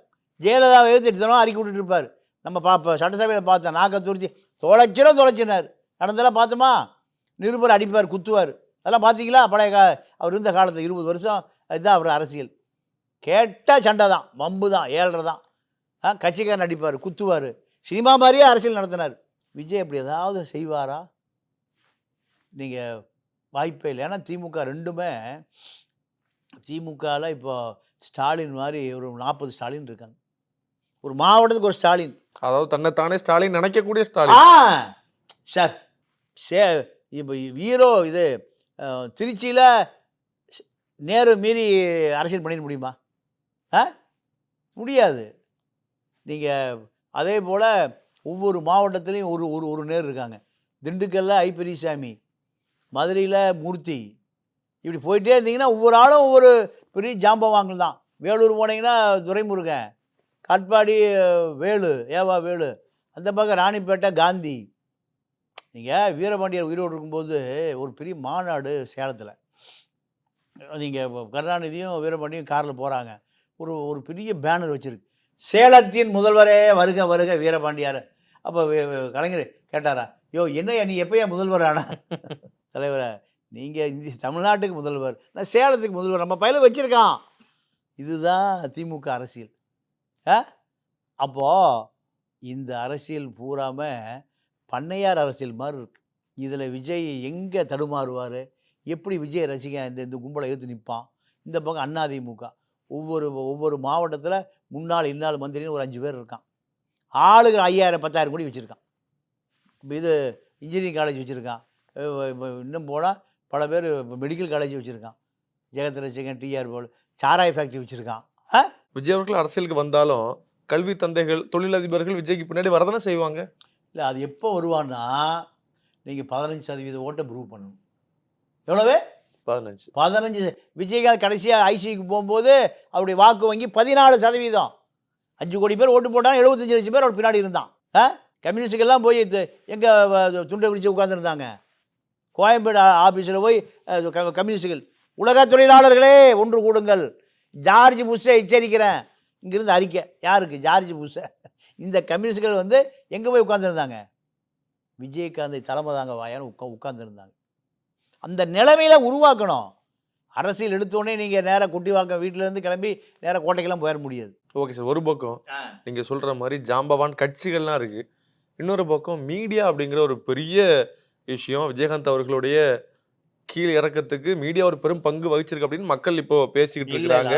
ஜெயலலிதாவை எதிர்த்து தினம் அறிக்கை விட்டுட்டு இருப்பார். நம்ம சட்டசபையில் பார்த்தோம், நாக்க துருத்தி தொலைச்சினார். நடந்தெல்லாம் பார்த்தோமா? நிருபர் அடிப்பார், குத்துவார். அதெல்லாம் பார்த்தீங்களா? பழைய அவர் இருந்த காலத்தில் 20 வருஷம் அதுதான் அவர் அரசியல். கேட்டால் சண்டை தான், வம்பு தான், 7.5 தான். கட்சிக்காரன் அடிப்பார், குத்துவார். சினிமா மாதிரியே அரசியல் நடத்தினார். விஜய் அப்படி ஏதாவது செய்வாரா? நீங்கள் வாய்ப்பே இல்லை. ஏன்னா திமுக ரெண்டுமே, திமுகவில் இப்போ ஸ்டாலின் மாதிரி ஒரு 40 ஸ்டாலின் இருக்காங்க. ஒரு மாவட்டத்துக்கு ஒரு ஸ்டாலின், அதாவது தன்னைத்தானே ஸ்டாலின் நினைக்கக்கூடிய ஸ்டாலின் சார். இப்போ ஹீரோ இது திருச்சியில் நேரு மீறி அரசியல் பண்ணிட முடியுமா? முடியாது. நீங்கள் அதே போல் ஒவ்வொரு மாவட்டத்துலேயும் ஒரு ஒரு ஒரு நேரு இருக்காங்க. திண்டுக்கல்லில் ஐ பெரியசாமி, மதுரையில் மூர்த்தி, இப்படி போயிட்டே இருந்தீங்கன்னா ஒவ்வொரு ஆளும் ஒவ்வொரு பெரிய ஜாம்பவாங்கள் தான். வேலூர் போனீங்கன்னா துரைமுருகன், காட்பாடி வேலு, வேலு, அந்த பக்கம் ராணிப்பேட்டை காந்தி. நீங்கள் வீரபாண்டியர் உயிரோடு இருக்கும்போது ஒரு பெரிய மாநாடு சேலத்தில், நீங்கள் கருணாநிதியும் வீரபாண்டியும் காரில் போகிறாங்க. ஒரு பெரிய பேனர் வச்சுருக்கு, சேலத்தின் முதல்வரே வருக வருக வீரபாண்டியார். அப்போ கலைஞர் கேட்டாரா, என்னையா நீ எப்போயா முதல்வர் ஆனா? தலைவரை, நீங்கள் தமிழ்நாட்டுக்கு முதல்வர், நான் சேலத்துக்கு முதல்வர், நம்ம பையில வச்சுருக்கான். இதுதான் திமுக அரசியல். அப்போது இந்த அரசியல் பூராம பண்ணையார் அரசியல் மாதிரி இருக்கு. இதில் விஜய் எங்கே தடுமாறுவார், எப்படி விஜய் ரசிகன் இந்த இந்த கும்பலை எதிர்த்து நிற்பான். இந்த பக்கம் அதிமுக ஒவ்வொரு மாவட்டத்தில் முன்னாள் இன்னாள் மந்திரின்னு ஒரு 5 பேர் இருக்கான். ஆளுகள் 5000 10,000 கோடி வச்சுருக்கான். இது இன்ஜினியரிங் காலேஜ் வச்சுருக்கான். இன்னும் போனால் பல பேர் மெடிக்கல் காலேஜ் வச்சுருக்கான். ஜெகத் ரசிகன், டிஆர் போல் சாராய ஃபேக்ட்ரி வச்சுருக்கான். விஜய் அவர்கள் அரசியலுக்கு வந்தாலும் கல்வி தந்தைகள், தொழிலதிபர்கள் விஜய்க்கு பின்னாடி வரதானே செய்வாங்க. இல்லை, அது எப்போ வருவான்னா, நீங்கள் 15% ஓட்டை ப்ரூவ் பண்ணணும். எவ்வளவு? 15. விஜயகாந்த் கடைசியாக ஐசிக்கு போகும்போது அவருடைய வாக்கு வங்கி 14%. 5 கோடி பேர் ஓட்டு போட்டாங்க, 75 லட்சம் பேர் அவர் பின்னாடி இருந்தான். கம்யூனிஸ்டுக்கெல்லாம் போய் எங்கே துண்டை பிடிச்சி உட்காந்துருந்தாங்க. கோயம்பேடு ஆஃபீஸில் போய் கம்யூனிஸ்டுகள், உலக தொழிலாளர்களே ஒன்று கூடுங்கள், ஜார்ஜ் புஷ்ஷை எச்சரிக்கிறேன். இங்கிருந்து அறிக்கை யாருக்கு? ஜார்ஜ் புஷ்ஷை. இந்த கம்யூனிஸ்டுகள் வந்து எங்கே போய் உட்காந்துருந்தாங்க? விஜயகாந்தை தலைமை தாங்க வாயான்னு உட்காந்துருந்தாங்க. அந்த நிலைமையில் உருவாக்கணும். அரசியல் எடுத்தோடனே நீங்கள் நேராக குட்டிவாக்கம் வீட்டிலேருந்து கிளம்பி நேராக கோட்டைக்கெல்லாம் போயிட முடியாது. ஓகே சார், ஒரு பக்கம் நீங்கள் சொல்கிற மாதிரி ஜாம்பவான் கட்சிகள்லாம் இருக்குது, இன்னொரு பக்கம் மீடியா அப்படிங்கிற ஒரு பெரிய விஷயம். விஜயகாந்த் அவர்களுடைய கீழ் இறக்கத்துக்கு மீடியா ஒரு பெரும் பங்கு வகிச்சிருக்கு அப்படின்னு மக்கள் இப்போ பேசிக்கிட்டு இருக்கிறாங்க.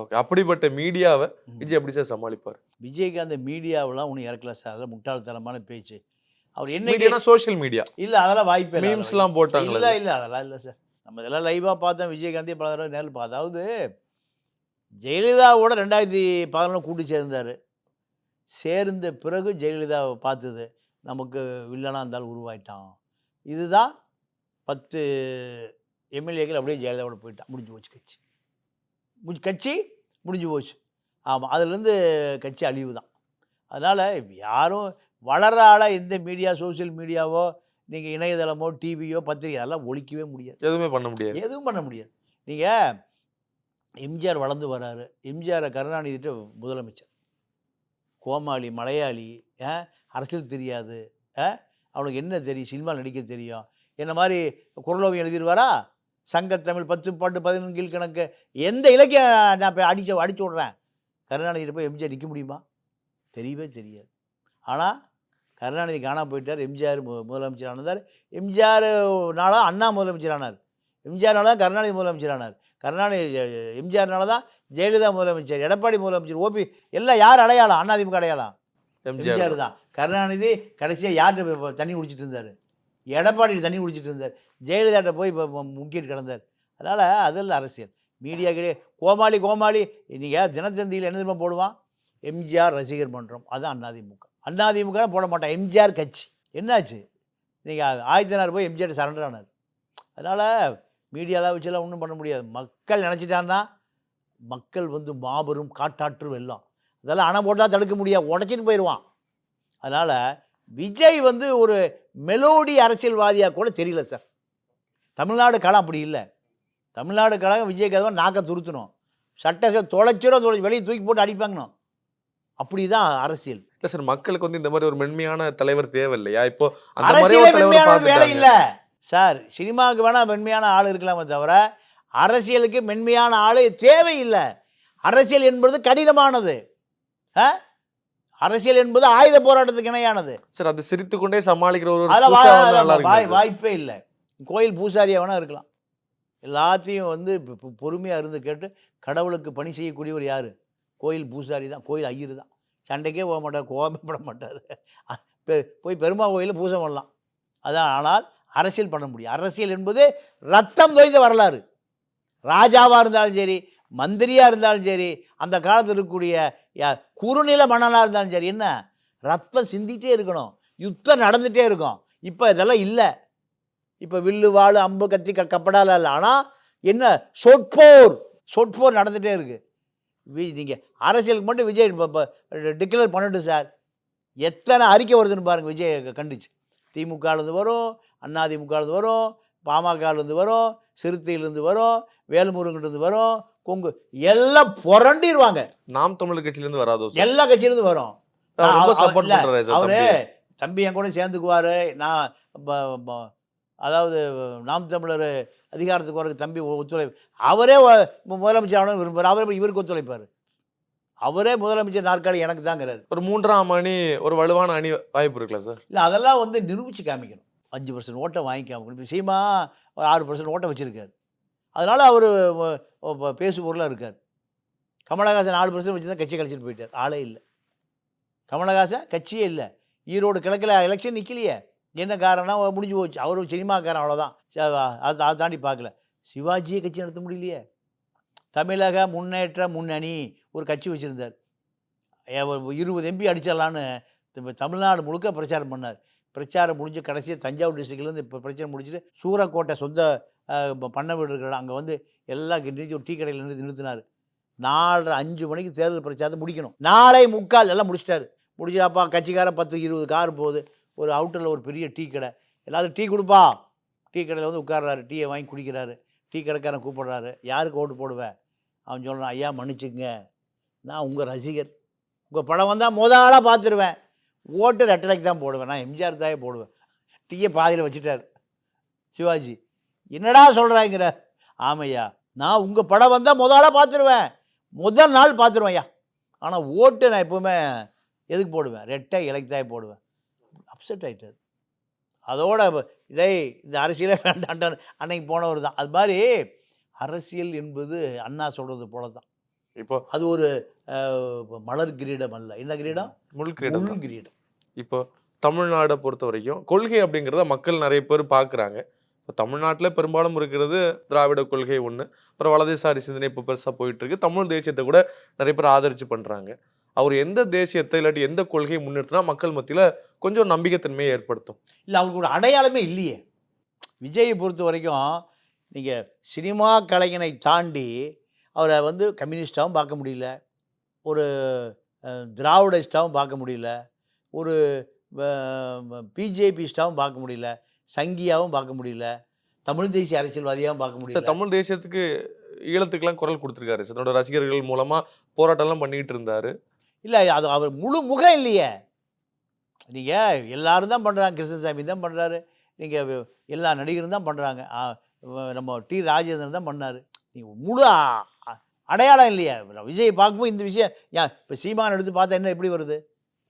ஓகே, அப்படிப்பட்ட மீடியாவை விஜய் எப்படி சார் சமாளிப்பார்? விஜயகாந்த் மீடியாவெல்லாம் ஒன்றும் இறக்கல சார், அதெல்லாம் முட்டாள்தனமான பேச்சு. அவர் என்ன சோஷியல் மீடியா இல்லை, அதெல்லாம் வாய்ப்பே இல்லை. மீம்ஸ்லாம் போட்டாங்க. இல்லை அதெல்லாம் இல்லை சார். நம்ம இதெல்லாம் லைவாக பார்த்தோம். விஜயகாந்தே பல தடவை நேரில் பார்த்தோம். அதாவது ஜெயலலிதாவோட 2011 கூட்டு சேர்ந்தார். சேர்ந்த பிறகு ஜெயலலிதாவை பார்த்தது நமக்கு வில்லனாக இருந்தாலும் உருவாயிட்டான். இதுதான் 10 எம்எல்ஏக்கள் அப்படியே ஜெயலலிதாவோட போயிட்டான். முடிஞ்சு போச்சு கட்சி முடிஞ்சு போச்சு. ஆமாம், அதுலேருந்து கட்சி அழிவு தான். அதனால் யாரும் வளர ஆளாக எந்த மீடியா, சோசியல் மீடியாவோ, நீங்கள் இணையதளமோ, டிவியோ, பத்திரிகை அதெல்லாம் ஒழிக்கவே முடியாது. எதுவும் பண்ண முடியாது. நீங்கள் எம்ஜிஆர் வளர்ந்து வர்றாரு. எம்ஜிஆரை கருணாநிதிட்டு முதலமைச்சர். கோமாளி, மலையாளி, அரசியல் தெரியாது, அவனுக்கு என்ன தெரியும்? சினிமா நடிக்க தெரியும். என்ன மாதிரி குரலோவியம் எழுதிடுவாரா? சங்கத்தமிழ் 10 பாட்டு 14 கீழ்கணக்கு எந்த இலக்கியம் நான் இப்போ அடிச்சு விட்றேன். கருணாநிதி போய் எம்ஜிஆர் நிற்க முடியுமா? தெரியவே தெரியாது. ஆனால் கருணாநிதி காணாமல் போயிட்டார். எம்ஜிஆர் முதலமைச்சர் ஆனார். எம்ஜிஆர்னால அண்ணா முதலமைச்சர் ஆனார். எம்ஜிஆர்னால தான் கருணாநிதி முதலமைச்சர் ஆனார். எம்ஜிஆர்னால தான் ஜெயலலிதா முதலமைச்சர், எடப்பாடி முதலமைச்சர், ஓபி எல்லாம் யார் அடையாளம்? அதிமுக அடையாளம் எம்ஜிஆர் தான். கருணாநிதி கடைசியாக யார்கிட்ட தண்ணி குடிச்சிட்டு இருந்தார்? எடப்பாடி தண்ணி குடிச்சிட்டு இருந்தார். ஜெயலலிதாட்ட போய் இப்போ முக்கிட்டு கிடந்தார். அதனால் அதில் அரசியல் மீடியா கிடையாது. கோமாளி நீங்கள் தினத்தந்தியில் என்ன தெரியுமா போடுவான்? எம்ஜிஆர் ரசிகர் மன்றம். அதுதான் அதிமுக போட மாட்டான். எம்ஜிஆர் கட்சி. என்னாச்சு? நீங்கள் ஆயத்தனார் போய் எம்ஜிஆர் சரண்டர் ஆனார். அதனால் மீடியாலாம் வச்செல்லாம் ஒன்றும் பண்ண முடியாது. மக்கள் நினச்சிட்டான்னா மக்கள் வந்து மாபெரும் காட்டாற்று வெள்ளம். அதெல்லாம் அணை போட்டால் தடுக்க முடியாது, உடச்சிட்டு போயிடுவான். அதனால் விஜய் வந்து ஒரு மெலோடி அரசியல்வாதியாக கூட தெரியல சார். தமிழ்நாடு களம் அப்படி இல்லை. தமிழ்நாடு கழகம் விஜய் கதவை நாக்க துருத்தணும், சட்டை தொலைச்சிரும், வெளியே தூக்கி போட்டு அடிப்பாங்கணும். அப்படி தான் அரசியல். இல்லை சார், மக்களுக்கு வந்து இந்த மாதிரி ஒரு மென்மையான தலைவர் தேவை இல்லையா? இப்போ வேலை இல்லை சார். சினிமாவுக்கு வேணால் மென்மையான ஆள் இருக்கலாமே தவிர அரசியலுக்கு மென்மையான ஆள் தேவையில்லை. அரசியல் என்பது கடினமானது. அரசியல் என்பது ஆயுத போராட்டத்துக்கு இணையானது சார். அது சிரித்து கொண்டே சமாளிக்கிற ஒரு வாய்ப்பே இல்லை. கோயில் பூசாரியாக வேணால் இருக்கலாம். எல்லாத்தையும் வந்து பொறுமையாக இருந்து கேட்டு கடவுளுக்கு பணி செய்யக்கூடியவர் யார்? கோயில் பூசாரி தான், கோயில் ஐயர் தான். சண்டைக்கே போக மாட்டார், கோபப்பட மாட்டார். போய் பெருமா கோயிலில் பூஜை பண்ணலாம். அதான். ஆனால் அரசியல் பண்ண முடியும். அரசியல் என்பது ரத்தம் தோய்ந்த வரலாறு. ராஜாவாக இருந்தாலும் சரி, மந்திரியாக இருந்தாலும் சரி, அந்த காலத்தில் இருக்கக்கூடிய குறுநில மன்னனாக இருந்தாலும் சரி, என்ன ரத்தம் சிந்திகிட்டே இருக்கணும், யுத்தம் நடந்துகிட்டே இருக்கும். இப்போ இதெல்லாம் இல்லை. இப்போ வில்லு, வாள், அம்பு, கத்தி, கப்படாலாம் இல்லை. ஆனால் என்ன சொற்போர் நடந்துகிட்டே இருக்குது. நீங்கள் அரசியலுக்கு மட்டும் விஜய் டிக்ளேர் பண்ணிட்டு சார், எத்தனை அறிக்கை வருதுன்னு பாருங்கள். விஜய் கண்டிச்சு திமுகலேருந்து வரும், அதிமுகலேருந்து வரும், பாமகலேருந்து வரும், சிறுத்தையிலேருந்து வரும், வேலுமுருகன்லேருந்து வரும், கொங்கு எல்லாம் புரண்டிடுவாங்க. நாம் தமிழர் கட்சியிலேருந்து வராதோ? எல்லா கட்சியிலேருந்து வரும். அவரு தம்பி என் கூட சேர்ந்துக்குவார். நான் அதாவது நாம் தமிழர் அதிகாரத்துக்கு வரக்கு தம்பி ஒத்துழைப்பு. அவரே முதலமைச்சர் ஆகணும்னு விரும்புகிறார். அவரே இவருக்கு ஒத்துழைப்பார். அவரே முதலமைச்சர் நாற்காலி எனக்கு தாங்கிறாரு. ஒரு 3ஆம் அணி ஒரு வலுவான அணி வாய்ப்பு இருக்குல்ல சார்? இல்லை, அதெல்லாம் வந்து நிரூபித்து காமிக்கணும். 5% ஓட்டை வாங்கி காமிக்கணும். இப்போ சீமா ஒரு 6% ஓட்டை வச்சுருக்காரு. அதனால் அவர் பேசு பொருளாக இருக்கார். கமலஹாசன் 4% வச்சு தான் கட்சியை கழிச்சிட்டு போயிட்டார். ஆளே இல்லை. கமலஹாசன் கட்சியே இல்லை. ஈரோடு கிழக்கில் எலெக்ஷன் நிற்கலையே. என்ன காரணம்? முடிஞ்சு போச்சு. அவர் சினிமாக்காரன், அவ்வளோதான். அதை தாண்டி பார்க்கல. சிவாஜியே கட்சி நடத்த முடியலையே. தமிழக முன்னேற்ற முன்னணி ஒரு கட்சி வச்சுருந்தார். 20 MP அடிச்சிடலான்னு தமிழ்நாடு முழுக்க பிரச்சாரம் பண்ணார். பிரச்சாரம் முடிஞ்சு கடைசியாக தஞ்சாவூர் டிஸ்ட்ரிக்ட்லேருந்து இப்போ பிரச்சனை முடிச்சுட்டு சூரக்கோட்டை சொந்த பண்ண வீடு இருக்கிற அங்கே வந்து எல்லாம் நிறுத்தி ஒரு டீ கடையில் நிறுத்தினார். 4:30 5 மணிக்கு தேர்தல் பிரச்சாரத்தை முடிக்கணும். 4:45 எல்லாம் முடிச்சிட்டாரு. முடிச்சாப்பா கட்சிக்கார 10-20 கார் போகுது. ஒரு அவுட்டரில் ஒரு பெரிய டீ கடை. எல்லாரும் டீ கொடுப்பா. டீ கடையில் வந்து உட்கார்றாரு. டீயை வாங்கி குடிக்கிறாரு. டீ கடைக்காரன் கூப்பிடுறாரு. யாருக்கு ஓட்டு போடுவேன்? அவன் சொல்கிறான், ஐயா மன்னிச்சுங்க, நான் உங்கள் ரசிகர். உங்கள் படம் வந்தால் ஆளாக பார்த்துருவேன். ஓட்டு ரெட்டலைக்கு தான் போடுவேன். நான் எம்ஜிஆர் தாயே போடுவேன். டீயை பாதியில் வச்சுட்டார் சிவாஜி. என்னடா சொல்கிறாங்கிற? ஆமையா, நான் உங்கள் படம் வந்தால் ஆளாக பார்த்துருவேன். முதல் நாள் பார்த்துருவேன் ஐயா. ஆனால் ஓட்டு நான் எப்போவுமே எதுக்கு போடுவேன்? ரெட்டை இலைக்கு தான் போடுவேன். அப்செட் ஆகிட்டார். அதோட டேய் இந்த அரசியலே வேண்டான்டான்னு அன்னைக்கு போனவர் தான். அது மாதிரி அரசியல் என்பது அண்ணா சொல்கிறது போல தான். இப்போ அது ஒரு மலர் கிரீடம் அல்ல. என்ன கிரீடம்? முள் கிரீடம். முள் கிரீடம். இப்போ தமிழ்நாடை பொறுத்த வரைக்கும் கொள்கை அப்படிங்கிறத மக்கள் நிறைய பேர் பார்க்குறாங்க. இப்போ தமிழ்நாட்டில் பெரும்பாலும் இருக்கிறது திராவிட கொள்கை ஒன்று. அப்புறம் வலதுசாரி சிந்தனை இப்போ பெருசாக போயிட்டுருக்கு. தமிழ் தேசியத்தை கூட நிறைய பேர் ஆதரித்து பண்ணுறாங்க. அவர் எந்த தேசியத்தை இல்லாட்டி எந்த கொள்கையை முன்னிறுத்தினா மக்கள் மத்தியில் கொஞ்சம் நம்பிக்கைத்தன்மையை ஏற்படுத்தும்? இல்லை, அவருக்கு ஒரு அடையாளமே இல்லையே. விஜயை பொறுத்த வரைக்கும் நீங்கள் சினிமா கலைஞனை தாண்டி அவரை வந்து கம்யூனிஸ்டாகவும் பார்க்க முடியல, ஒரு திராவிடிஸ்டாகவும் பார்க்க முடியல, ஒரு பிஜேபிஸ்டாகவும் பார்க்க முடியல, சங்கியாகவும் பார்க்க முடியல, தமிழ் தேசிய அரசியல்வாதியாகவும் பார்க்க முடியல. தமிழ் தேசியத்துக்கு ஈழத்துக்கெல்லாம் குரல் கொடுத்துருக்காரு. தன்னோட ரசிகர்கள் மூலமாக போராட்டம்லாம் பண்ணிக்கிட்டு இருந்தார். இல்லை, அது அவர் முழு முகம் இல்லையே. நீங்கள் எல்லாரும் தான் பண்ணுறாங்க. கிருஷ்ணசாமி தான் பண்ணுறாரு. நீங்கள் எல்லா நடிகரும் தான் பண்ணுறாங்க. நம்ம டி ராஜேந்திரன் தான் பண்ணார். நீங்கள் முழு அடையாளம் இல்லையா? விஜய் பார்க்கும்போது இந்த விஷயம் இப்போ சீமான் எடுத்து பார்த்தா என்ன எப்படி வருது?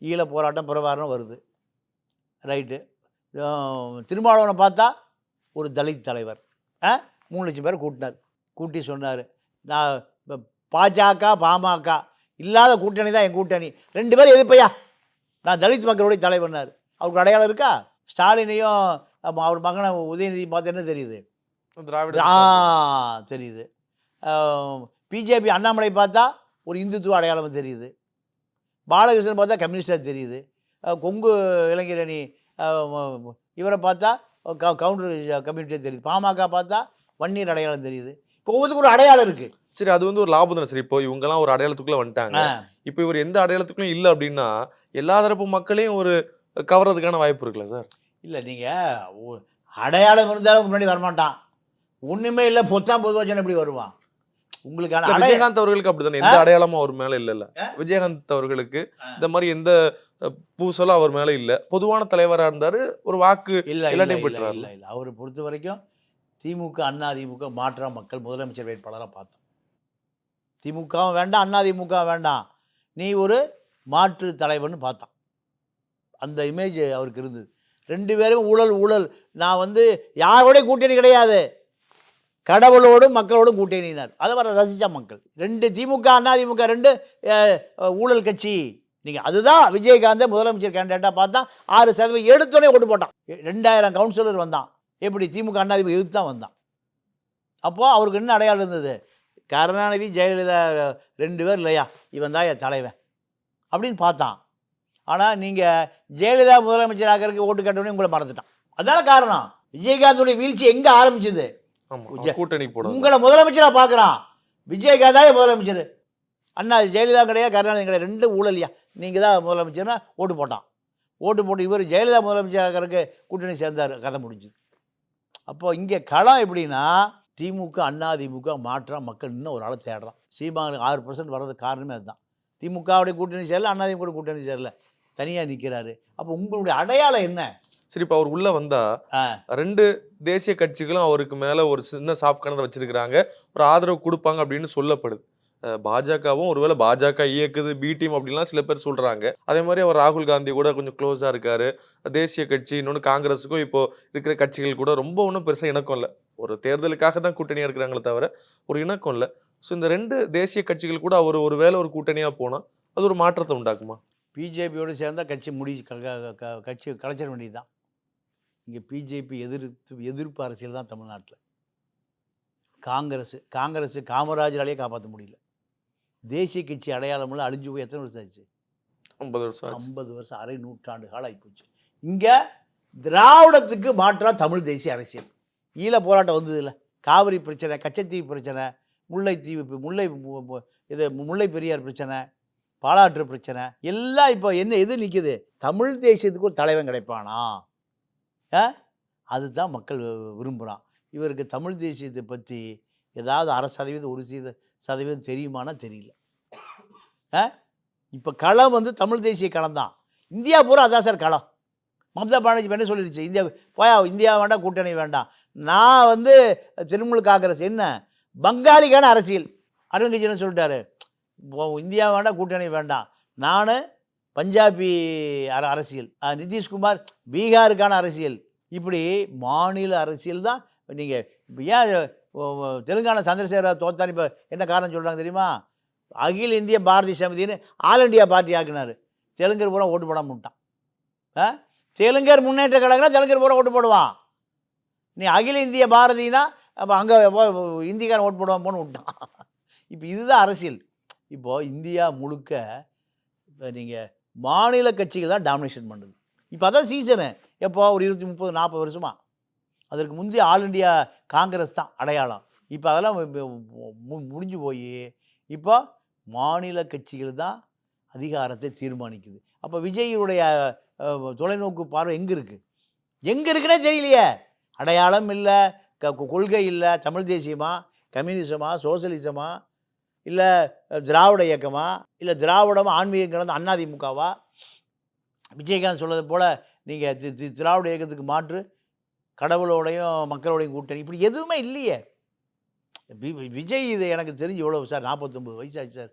ஈழ போராட்டம் பிரபாரம் வருது, ரைட்டு. திருமாவளவனை பார்த்தா ஒரு தலித் தலைவர், 3 லட்சம் பேர் கூட்டினார். கூட்டி சொன்னார், நான் பாஜக பாமக இல்லாத கூட்டணி தான் என் கூட்டணி, 2 பேரும் எதிர்ப்பையா, நான் தலித் மக்களுடைய தலைவர்னார். அவருக்கு அடையாளம் இருக்கா? ஸ்டாலினையும் அவர் மகனை உதயநிதி பார்த்து என்ன தெரியுது? திராவிட தெரியுது. பிஜேபி அண்ணாமலை பார்த்தா ஒரு இந்துத்துவ அடையாளம் தெரியுது. பாலகிருஷ்ணன் பார்த்தா கம்யூனிஸ்டாக தெரியுது. கொங்கு இளைஞரணி இவரை பார்த்தா கவுண்டர் கம்யூனிட்டியாக தெரியுது. பாமக பார்த்தா வன்னியர் அடையாளம் தெரியுது. இப்போ ஒவ்வொருத்துக்கு ஒரு அடையாளம் இருக்குது. சரி, அது வந்து ஒரு லாபம் தானே. சரி, இப்போ இவங்கெல்லாம் ஒரு அடையாளத்துக்குள்ளே வந்துட்டாங்க. இப்போ இவர் எந்த அடையாளத்துக்குள்ளும் இல்லை அப்படின்னா எல்லா தரப்பு மக்களையும் ஒரு கவர்றதுக்கான வாய்ப்பு இருக்குல்ல சார்? இல்லை, நீங்கள் அடையாளம் இருந்தாலும் முன்னாடி வரமாட்டான். ஒன்றுமே இல்லை, பொதுவாக எப்படி வருவான்? உங்களுக்கான விஜயகாந்த் அவர்களுக்கு அப்படித்தானே, எந்த அடையாளமும் அவர் மேல இல்ல. விஜயகாந்த் அவர்களுக்கு இந்த மாதிரி எந்த பூசலும் அவர் மேல இல்ல. பொதுவான தலைவரா இருந்தாரு, ஒரு வாக்கு எல்லாத்தையும் பெற்றார். இல்லை, அவரை பொறுத்த வரைக்கும் திமுக அண்ணா திமுக மாற்றா மக்கள் முதலமைச்சர் வேட்பாளராக பார்த்தோம். திமுகவும் வேண்டாம், அண்ணா திமுக வேண்டாம், நீ ஒரு மாற்று தலைவர்னு பார்த்தான். அந்த இமேஜ் அவருக்கு இருந்தது. 2 பேரும் ஊழல். நான் வந்து யாரோடய கூட்டணி கிடையாது, கடவுளோடும் மக்களோடும் கூட்டணினார். அதை வர ரசித்தா மக்கள். 2 திமுக அண்ணா திமுக 2 ஊழல் கட்சி. நீங்கள் அதுதான் விஜயகாந்தை முதலமைச்சர் கேண்டிடேட்டாக பார்த்தா 6% எடுத்தோடனே ஓட்டு போட்டான். 2000 கவுன்சிலர் வந்தான். எப்படி? திமுக அண்ணா திமுக எதிர்த்து தான் வந்தான். அப்போது அவருக்கு என்ன அடையாளம் இருந்தது? கருணாநிதி ஜெயலலிதா 2 பேர் இல்லையா, இவன் தான் என் தலைவன் அப்படின்னு பார்த்தான். ஆனால் நீங்கள் ஜெயலலிதா முதலமைச்சர் ஆகிறதுக்கு ஓட்டு கேட்டோடனே உங்களை மறந்துட்டான். அதான காரணம். விஜயகாந்தோடைய வீழ்ச்சி எங்கே ஆரம்பிச்சது? கூட்டணி போட உங்களை முதலமைச்சராக பார்க்குறான். விஜயகாந்தா முதலமைச்சர், அண்ணா ஜெயலலிதா கிடையாது, கருணாநிதி கிடையாது, 2 ஊழலியா, நீங்கள் தான் முதலமைச்சர்னா ஓட்டு போட்டான். ஓட்டு போட்டு இவர் ஜெயலலிதா முதலமைச்சர் ஆகிறதுக்கு கூட்டணி சேர்ந்தார். கதை முடிஞ்சுது. அப்போது இங்கே களம் எப்படின்னா, திமுக அண்ணா திமுக மாற்றா மக்கள் இன்னும் ஒரு ஆளை தேடுறான். சீமானுக்கு 6% வர்றதுக்கு காரணமே அதுதான். திமுகவுடைய கூட்டணி சேரல, அண்ணா திமுக கூட்டணி சேரல, தனியாக நிற்கிறாரு. அப்போ உங்களுடைய அடையாளம் என்ன? சரி, இப்போ அவர் உள்ளே வந்தால் 2 தேசிய கட்சிகளும் அவருக்கு மேலே ஒரு சின்ன சாஃப்ட் கார்னர் வச்சிருக்கிறாங்க, ஒரு ஆதரவு கொடுப்பாங்க அப்படின்னு சொல்லப்படுது. பாஜகவும் ஒருவேளை பாஜக இயக்குது பி டீம் அப்படின்லாம் சில பேர் சொல்றாங்க. அதே மாதிரி அவர் ராகுல் காந்தி கூட கொஞ்சம் க்ளோஸா இருக்காரு. தேசிய கட்சி இன்னொன்னு காங்கிரஸுக்கும் இப்போ இருக்கிற கட்சிகள் கூட ரொம்ப ஒண்ணும் பெருசா இணக்கம் இல்ல. ஒரு தேர்தலுக்காக தான் கூட்டணியா இருக்கிறாங்களே தவிர ஒரு இணக்கம் இல்ல. ஸோ இந்த 2 தேசிய கட்சிகள் கூட அவர் ஒரு வேளை ஒரு கூட்டணியா போனா அது ஒரு மாற்றத்தை உண்டாக்குமா? பிஜேபியோடு சேர்ந்தால் கட்சி கட்சி கலைச்சிட வேண்டியது தான். இங்கே பிஜேபி எதிர்ப்பு அரசியல் தான் தமிழ்நாட்டில். காங்கிரஸ் காமராஜராலேயே காப்பாற்ற முடியல. தேசிய கட்சி அடையாளமெல்லாம் அழிஞ்சு போய் எத்தனை வருஷம் ஆச்சு? 50 வருஷம் ஆச்சு. 50 வருஷம், அரை நூற்றாண்டு காலம் ஆகிப்போச்சு. இங்கே திராவிடத்துக்கு மாற்றாக தமிழ் தேசிய அரசியல். ஈழ போராட்டம் வந்தது இல்லை, காவிரி பிரச்சனை, கச்சத்தீவு பிரச்சனை, முல்லைத்தீவு முல்லை பெரியார் பிரச்சனை, பாலாற்று பிரச்சனை எல்லாம் இப்போ எது நிற்குது? தமிழ் தேசியத்துக்கு ஒரு தலைவன் கிடைப்பானா? அதுதான் மக்கள் விரும்புகிறான். இவருக்கு தமிழ் தேசியத்தை பற்றி ஏதாவது 1% 1% தெரியுமானா தெரியல. இப்போ களம் வந்து தமிழ் தேசிய களம் தான். இந்தியா பூரா அதான் சார் களம். மம்தா பானர்ஜி என்ன சொல்லிடுச்சு? இந்தியா வேண்டாம், கூட்டணி வேண்டாம். நான் வந்து திரிணாமுல் காங்கிரஸ் என்ன பங்காளிக்கான அரசியல். அரவிந்த் கெஜ்ரிவால் சொல்லிட்டாரு, இந்தியா வேண்டாம், கூட்டணி வேண்டாம். நான் பஞ்சாபி அரசியல், நிதிஷ்குமார் பீகாருக்கான அரசியல். இப்படி மாநில அரசியல் தான். நீங்கள் இப்போ ஏன் தெலுங்கானா சந்திரசேகர தோத்தானி இப்போ என்ன காரணம் சொல்கிறாங்க தெரியுமா? அகில இந்திய பாரதிய சமிதின்னு ஆல் இண்டியா பார்ட்டி ஆக்குனார். தெலுங்கர் பூரா ஓட்டு போடாமல் விட்டான். தெலுங்கர் முன்னேற்ற கழகம்னா தெலுங்கர் பூரா ஓட்டு போடுவான். நீ அகில இந்திய பாரதினா அப்போ அங்கே இந்திக்காரன் ஓட்டு போடுவான் போன்னு விட்டான். இப்போ இதுதான் அரசியல். இப்போது இந்தியா முழுக்க இப்போ நீங்கள் மாநில கட்சிகள் தான் டாமினேஷன் பண்ணுது. இப்போ அதான் சீசனு. எப்போ ஒரு 20, 30, 40 வருஷமாக. அதற்கு முந்தைய ஆல் இண்டியா காங்கிரஸ் தான் அடையாளம். இப்போ அதெல்லாம் முடிஞ்சு போய் இப்போ மாநில கட்சிகள் தான் அதிகாரத்தை தீர்மானிக்குது. அப்போ விஜய்யுடைய தொலைநோக்கு பார்வை எங்கே இருக்குன்னே தெரியலையே. அடையாளம் இல்லை, கொள்கை இல்லை. தமிழ் தேசியமா, கம்யூனிசமா, சோசியலிசமா, இல்லை திராவிட இயக்கமா, இல்லை திராவிடம் ஆன்மீகங்கள் வந்து அதிமுகவா? விஜயகாந்த் சொல்வது போல் நீங்கள் திராவிட இயக்கத்துக்கு மாற்று கடவுளோடையும் மக்களோடையும் கூட்டணி, இப்படி எதுவுமே இல்லையே. விஜய் இது எனக்கு தெரிஞ்சு எவ்வளோ சார், 49 வயசாச்சு சார்.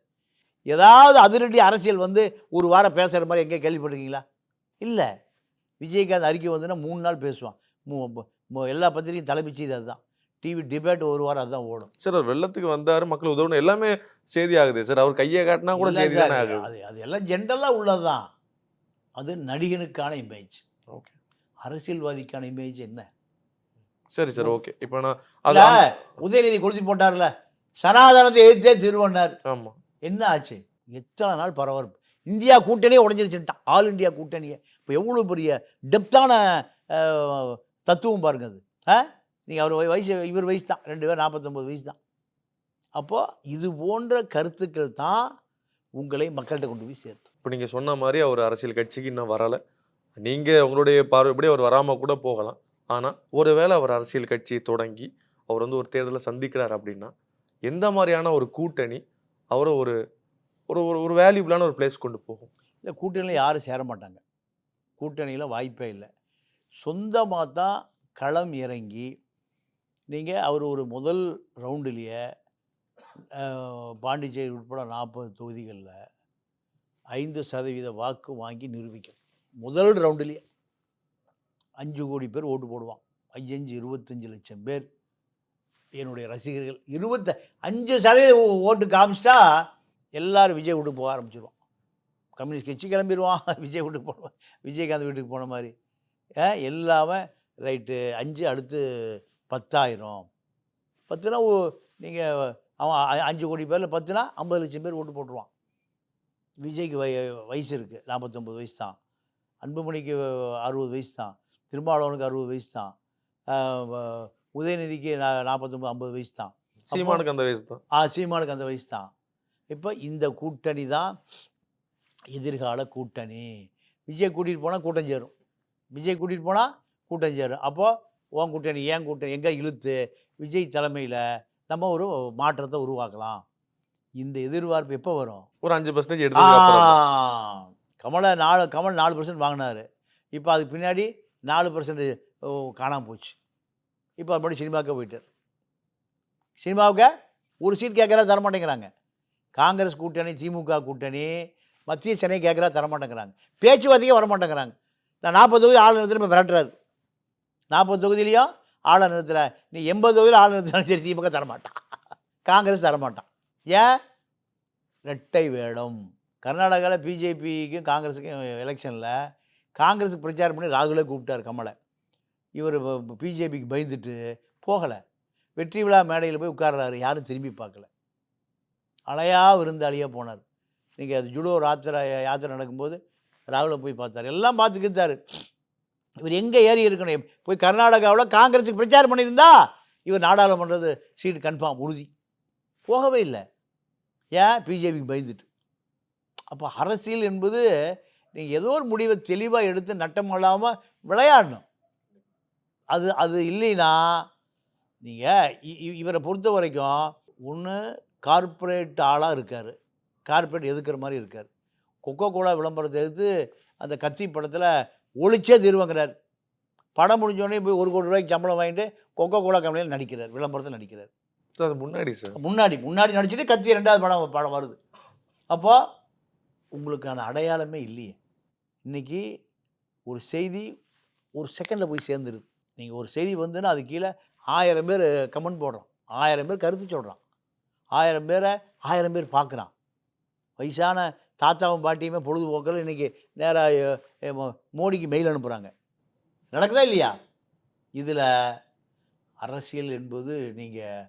ஏதாவது அதிரடி அரசியல் வந்து ஒரு வாரம் பேசுகிற மாதிரி எங்கே கேள்விப்பட்டிருக்கீங்களா? இல்லை. விஜயகாந்த் அறிக்கை வந்துன்னா 3 நாள் பேசுவான். எல்லா பத்திரிகையும் தலைப்பிச்சு இது அதுதான். டிவி டிபேட் ஒரு வாரம் அதுதான் ஓடும். சார் அவர் வெள்ளத்துக்கு வந்தார், மக்கள் உதவணும், எல்லாமே செய்தி ஆகுது சார். அவர் கையை காட்டினா கூட செய்தி தானே ஆகுது. அது எல்லாம் ஜென்ரலாக உள்ளது தான். அது நடிகனுக்கான இமேஜ். ஓகே. அரசியல்வாதிக்கான இமேஜ் என்ன? சரி சார், ஓகே. இப்போ நான் உதயநிதி கொளுத்தி போட்டார்ல, சனாதனத்தை எதிர்த்தே திருவண்ணார். ஆமாம், என்ன ஆச்சு? எத்தனை நாள் பரபரப்பு. இந்தியா கூட்டணியே உடஞ்சிருச்சுட்டான், ஆல் இண்டியா கூட்டணியை. இப்போ எவ்வளோ பெரிய டெப்தான தத்துவம் பாருங்க அது. நீங்கள் அவர் வயசு, இவர் வயசு தான், 2 பேர் 49 வயசு தான். அப்போது இது போன்ற கருத்துக்கள் தான் உங்களை மக்கள்கிட்ட கொண்டு போய் சேர்த்து. இப்போ நீங்கள் சொன்ன மாதிரி அவர் அரசியல் கட்சிக்கு இன்னும் வரலை. நீங்கள் உங்களுடைய பார்வைப்படி அவர் வராமல் கூட போகலாம். ஆனால் ஒருவேளை அவர் அரசியல் கட்சியை தொடங்கி அவர் வந்து ஒரு தேர்தலை சந்திக்கிறார் அப்படின்னா எந்த மாதிரியான ஒரு கூட்டணி அவரை ஒரு ஒரு ஒரு வேல்யூபிளான ஒரு பிளேஸ் கொண்டு போகும்? இல்லை, கூட்டணியில் யாரும் சேர மாட்டாங்க. கூட்டணியில் வாய்ப்பே இல்லை. சொந்தமாக தான் களம் இறங்கி நீங்கள் அவர் ஒரு முதல் ரவுண்டுலேயே பாண்டிச்சேரி உட்பட 40 தொகுதிகளில் 5% வாக்கு வாங்கி நிரூபிக்கணும். முதல் ரவுண்டுலேயே 5 கோடி பேர் ஓட்டு போடுவான். 25 லட்சம் பேர் என்னுடைய ரசிகர்கள். 25% ஓட்டு காமிச்சிட்டா எல்லோரும் விஜய் வீட்டுக்கு போக ஆரம்பிச்சிடுவான். கம்யூனிஸ்ட் கட்சி கிளம்பிடுவான், விஜய் வீட்டுக்கு போடுவான், விஜயகாந்த் வீட்டுக்கு போன மாதிரி. எல்லாமே ரைட்டு. 5 அடுத்து 10,000. 10னா நீங்கள் அவன் 5 கோடி பேரில் 10னா 50 லட்சம் பேர் ஓட்டு போட்டுருவான். விஜய்க்கு வயசு இருக்குது, 49 வயசு தான். அன்புமணிக்கு 60 வயசு தான். திருமாவளவனுக்கு 60 வயசு தான். உதயநிதிக்கு 49, 50 வயசு தான். சீமானுக்கு அந்த வயசு தான். சீமானுக்கு அந்த வயசு தான். இப்போ இந்த கூட்டணி தான் எதிர்கால கூட்டணி. விஜய் கூட்டிகிட்டு போனால் கூட்டம் சேரும். விஜய் கூட்டிகிட்டு போனால் கூட்டம் சேரும். அப்போது உன் கூட்டணி, ஏன் கூட்டணி எங்கே இழுத்து விஜய் தலைமையில் நம்ம ஒரு மாற்றத்தை உருவாக்கலாம். இந்த எதிர்பார்ப்பு எப்போ வரும்? ஒரு 5% எடுத்து கமல் 4% வாங்கினார். இப்போ அதுக்கு பின்னாடி 4% காணாமல் போச்சு. இப்போ அது மட்டும் சினிமாவுக்கு போயிட்டார். சினிமாவுக்கு ஒரு சீட் கேட்குறா, தர மாட்டேங்கிறாங்க. காங்கிரஸ் கூட்டணி, திமுக கூட்டணி, மத்திய சென்னை கேட்குறா தரமாட்டேங்கிறாங்க. பேச்சுவார்த்தைக்கே வரமாட்டேங்கிறாங்க. நான் 40 தொகுதி ஆளை நிறுத்துறேன், இப்போ மிரட்டுறாரு. 40 தொகுதியிலையும் ஆளை நிறுத்துறேன், நீ 80 தொகுதியில் ஆளை நிறுத்தினாலும் சரி திமுக தரமாட்டான், காங்கிரஸ் தரமாட்டான். ஏன்? இரட்டை வேடம். கர்நாடகாவில் பிஜேபிக்கும் காங்கிரஸுக்கும் எலெக்ஷனில் காங்கிரஸுக்கு பிரச்சாரம் பண்ணி ராகுலே கூப்பிட்டார் கமலை. இவர் பிஜேபிக்கு பயந்துட்டு போகலை. வெற்றி விழா மேடையில் போய் உட்கார்றாரு, யாரும் திரும்பி பார்க்கல. அலையா விருந்தாளியாக போனார். நீங்கள் அது ஜுடோ யாத்திரை நடக்கும்போது ராகுலை போய் பார்த்தார், எல்லாம் பார்த்துக்கிட்டாரு. இவர் எங்கே ஏறி இருக்கணும்? போய் கர்நாடகாவில் காங்கிரஸுக்கு பிரச்சாரம் பண்ணியிருந்தா இவர் நாடாளுமன்றது சீட்டு கன்ஃபார்ம் உறுதி. போகவே இல்லை. ஏன்? பிஜேபிக்கு பயந்துட்டு. அப்போ அரசியல் என்பது நீங்கள் ஏதோ ஒரு முடிவை தெளிவாக எடுத்து நட்டம் இல்லாமல் விளையாடணும். அது இல்லைன்னா நீங்கள் இவரை பொறுத்த வரைக்கும் ஒன்று கார்ப்பரேட் ஆளாக இருக்கார், கார்ப்பரேட் எதுக்குற மாதிரி இருக்கார். கொக்கோ கோலா விளம்பரத்தை எடுத்து அந்த கத்தி படத்தில் ஒழிச்சே தீர்வுங்கிறார். படம் முடிஞ்சோடனே போய் 1 கோடி ரூபாய்க்கு சம்பளம் வாங்கிட்டு கொக்கோ கோலா கம்பெனியில் நடிக்கிறார், விளம்பரத்தில் நடிக்கிறார். அது முன்னாடி சார், முன்னாடி நடிச்சுட்டு கத்தி 2வது படம் வருது. அப்போது உங்களுக்கான அடையாளமே இல்லையே. இன்றைக்கி ஒரு செய்தி ஒரு செகண்டில் போய் சேர்ந்துருது. நீங்கள் ஒரு செய்தி வந்துன்னா அது கீழே 1000 பேர் கமெண்ட் போடுறோம், 1000 பேர் கருத்து சொல்கிறான், 1000 பேர் பார்க்குறான். வயசான தாத்தாவும் பாட்டியுமே பொழுதுபோக்கில் இன்றைக்கி நேராக மோடிக்கு மெயில் அனுப்புகிறாங்க. நடக்குதா இல்லையா? இதில் அரசியல் என்பது நீங்கள்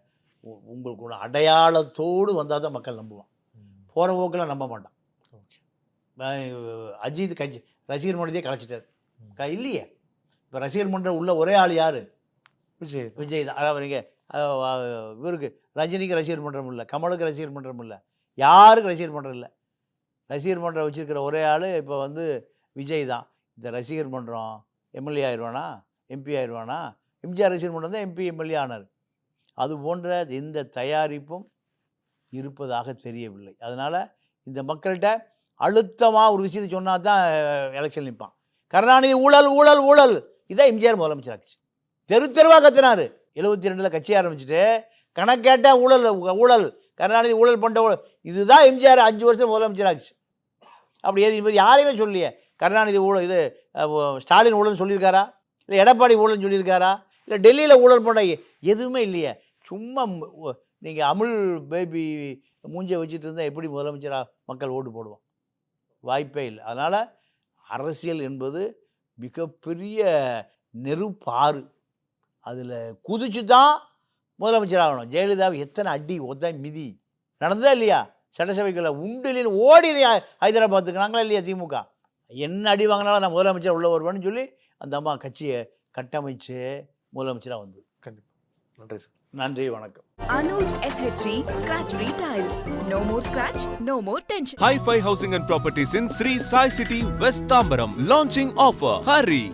உங்களுக்கு ஒரு அடையாளத்தோடு வந்தால் தான் மக்கள் நம்புவான். போகிற போக்கில் நம்ப மாட்டான். அஜித் ரசிகர் மன்றத்தையே கலைச்சிட்டார் இல்லையே. இப்போ ரசிகர் மன்றம் உள்ள ஒரே ஆள் யார்? விஜய் தான். அதாவது நீங்கள் இவருக்கு ரஜினிக்கு ரசிகர் மன்றம் இல்லை, கமலுக்கு ரசிகர் மன்றம் இல்லை, யாருக்கு ரசிகர் மன்றம் இல்லை. ரசிகர் மன்றம் வச்சுருக்கிற ஒரே ஆள் இப்போ விஜய் தான். இந்த ரசிகர் மன்றம் எம்எல்ஏ ஆயிடுவானா, எம்பி ஆயிடுவானா? எம்ஜிஆர் ரசிகர் மன்றம் தான் எம்பி எம்எல்ஏ ஆனார். அது போன்ற எந்த தயாரிப்பும் இருப்பதாக தெரியவில்லை. அதனால் இந்த மக்கள்கிட்ட அழுத்தமாக ஒரு விஷயத்தை சொன்னால் தான் எலெக்ஷன் நிற்பான். கருணாநிதி ஊழல் ஊழல் ஊழல், இதான் எம்ஜிஆர் முதலமைச்சராச்சு. தெருவாக கத்தினார். 72 கட்சி ஆரம்பிச்சுட்டு கணக்கேட்டால் ஊழல் ஊழல், கருணாநிதி ஊழல் பண்ணுற ஊழல், இதுதான் எம்ஜிஆர் 5 வருஷம் முதலமைச்சராச்சு. அப்படி இது யாரையுமே சொல்லியே. கருணாநிதி ஊழல், இது ஸ்டாலின் ஊழல் சொல்லியிருக்காரா? இல்லை எடப்பாடி ஊழல் சொல்லியிருக்காரா? இல்லை டெல்லியில் ஊழல் பண்ண எதுவுமே இல்லையே. சும்மா நீங்கள் அமுல் பேபி மூஞ்சியை வச்சுட்டு இருந்தால் எப்படி முதலமைச்சராக மக்கள் ஓட்டு போடுவோம்? வாய்ப்பே இல்லை. அதனால் அரசியல் என்பது மிகப்பெரிய நெருப்பாறு, அதில் குதிச்சு தான் முதலமைச்சர் ஆகணும். ஜெயலலிதாவை எத்தனை அடி ஒத்த மிதி நடந்ததா இல்லையா? சட்டசபைக்குள்ள உண்டிலில் ஓடிலையா ஹைதராபாத்துக்குனாங்களா இல்லையா? திமுக என்ன அடி வாங்கினாலும் நான் முதலமைச்சர் உள்ள வருவேன்னு சொல்லி அந்த அம்மா கட்சியை கட்டமைச்சு முதலமைச்சராக வந்தது. கண்டிப்பாக. நன்றி சார். நன்றி, வணக்கம். Anuj SHG Scratch Retiles. No more scratch, no more tension. Hi-Fi Housing and Properties in Sri Sai City, West Tambaram. Launching offer. Hurry!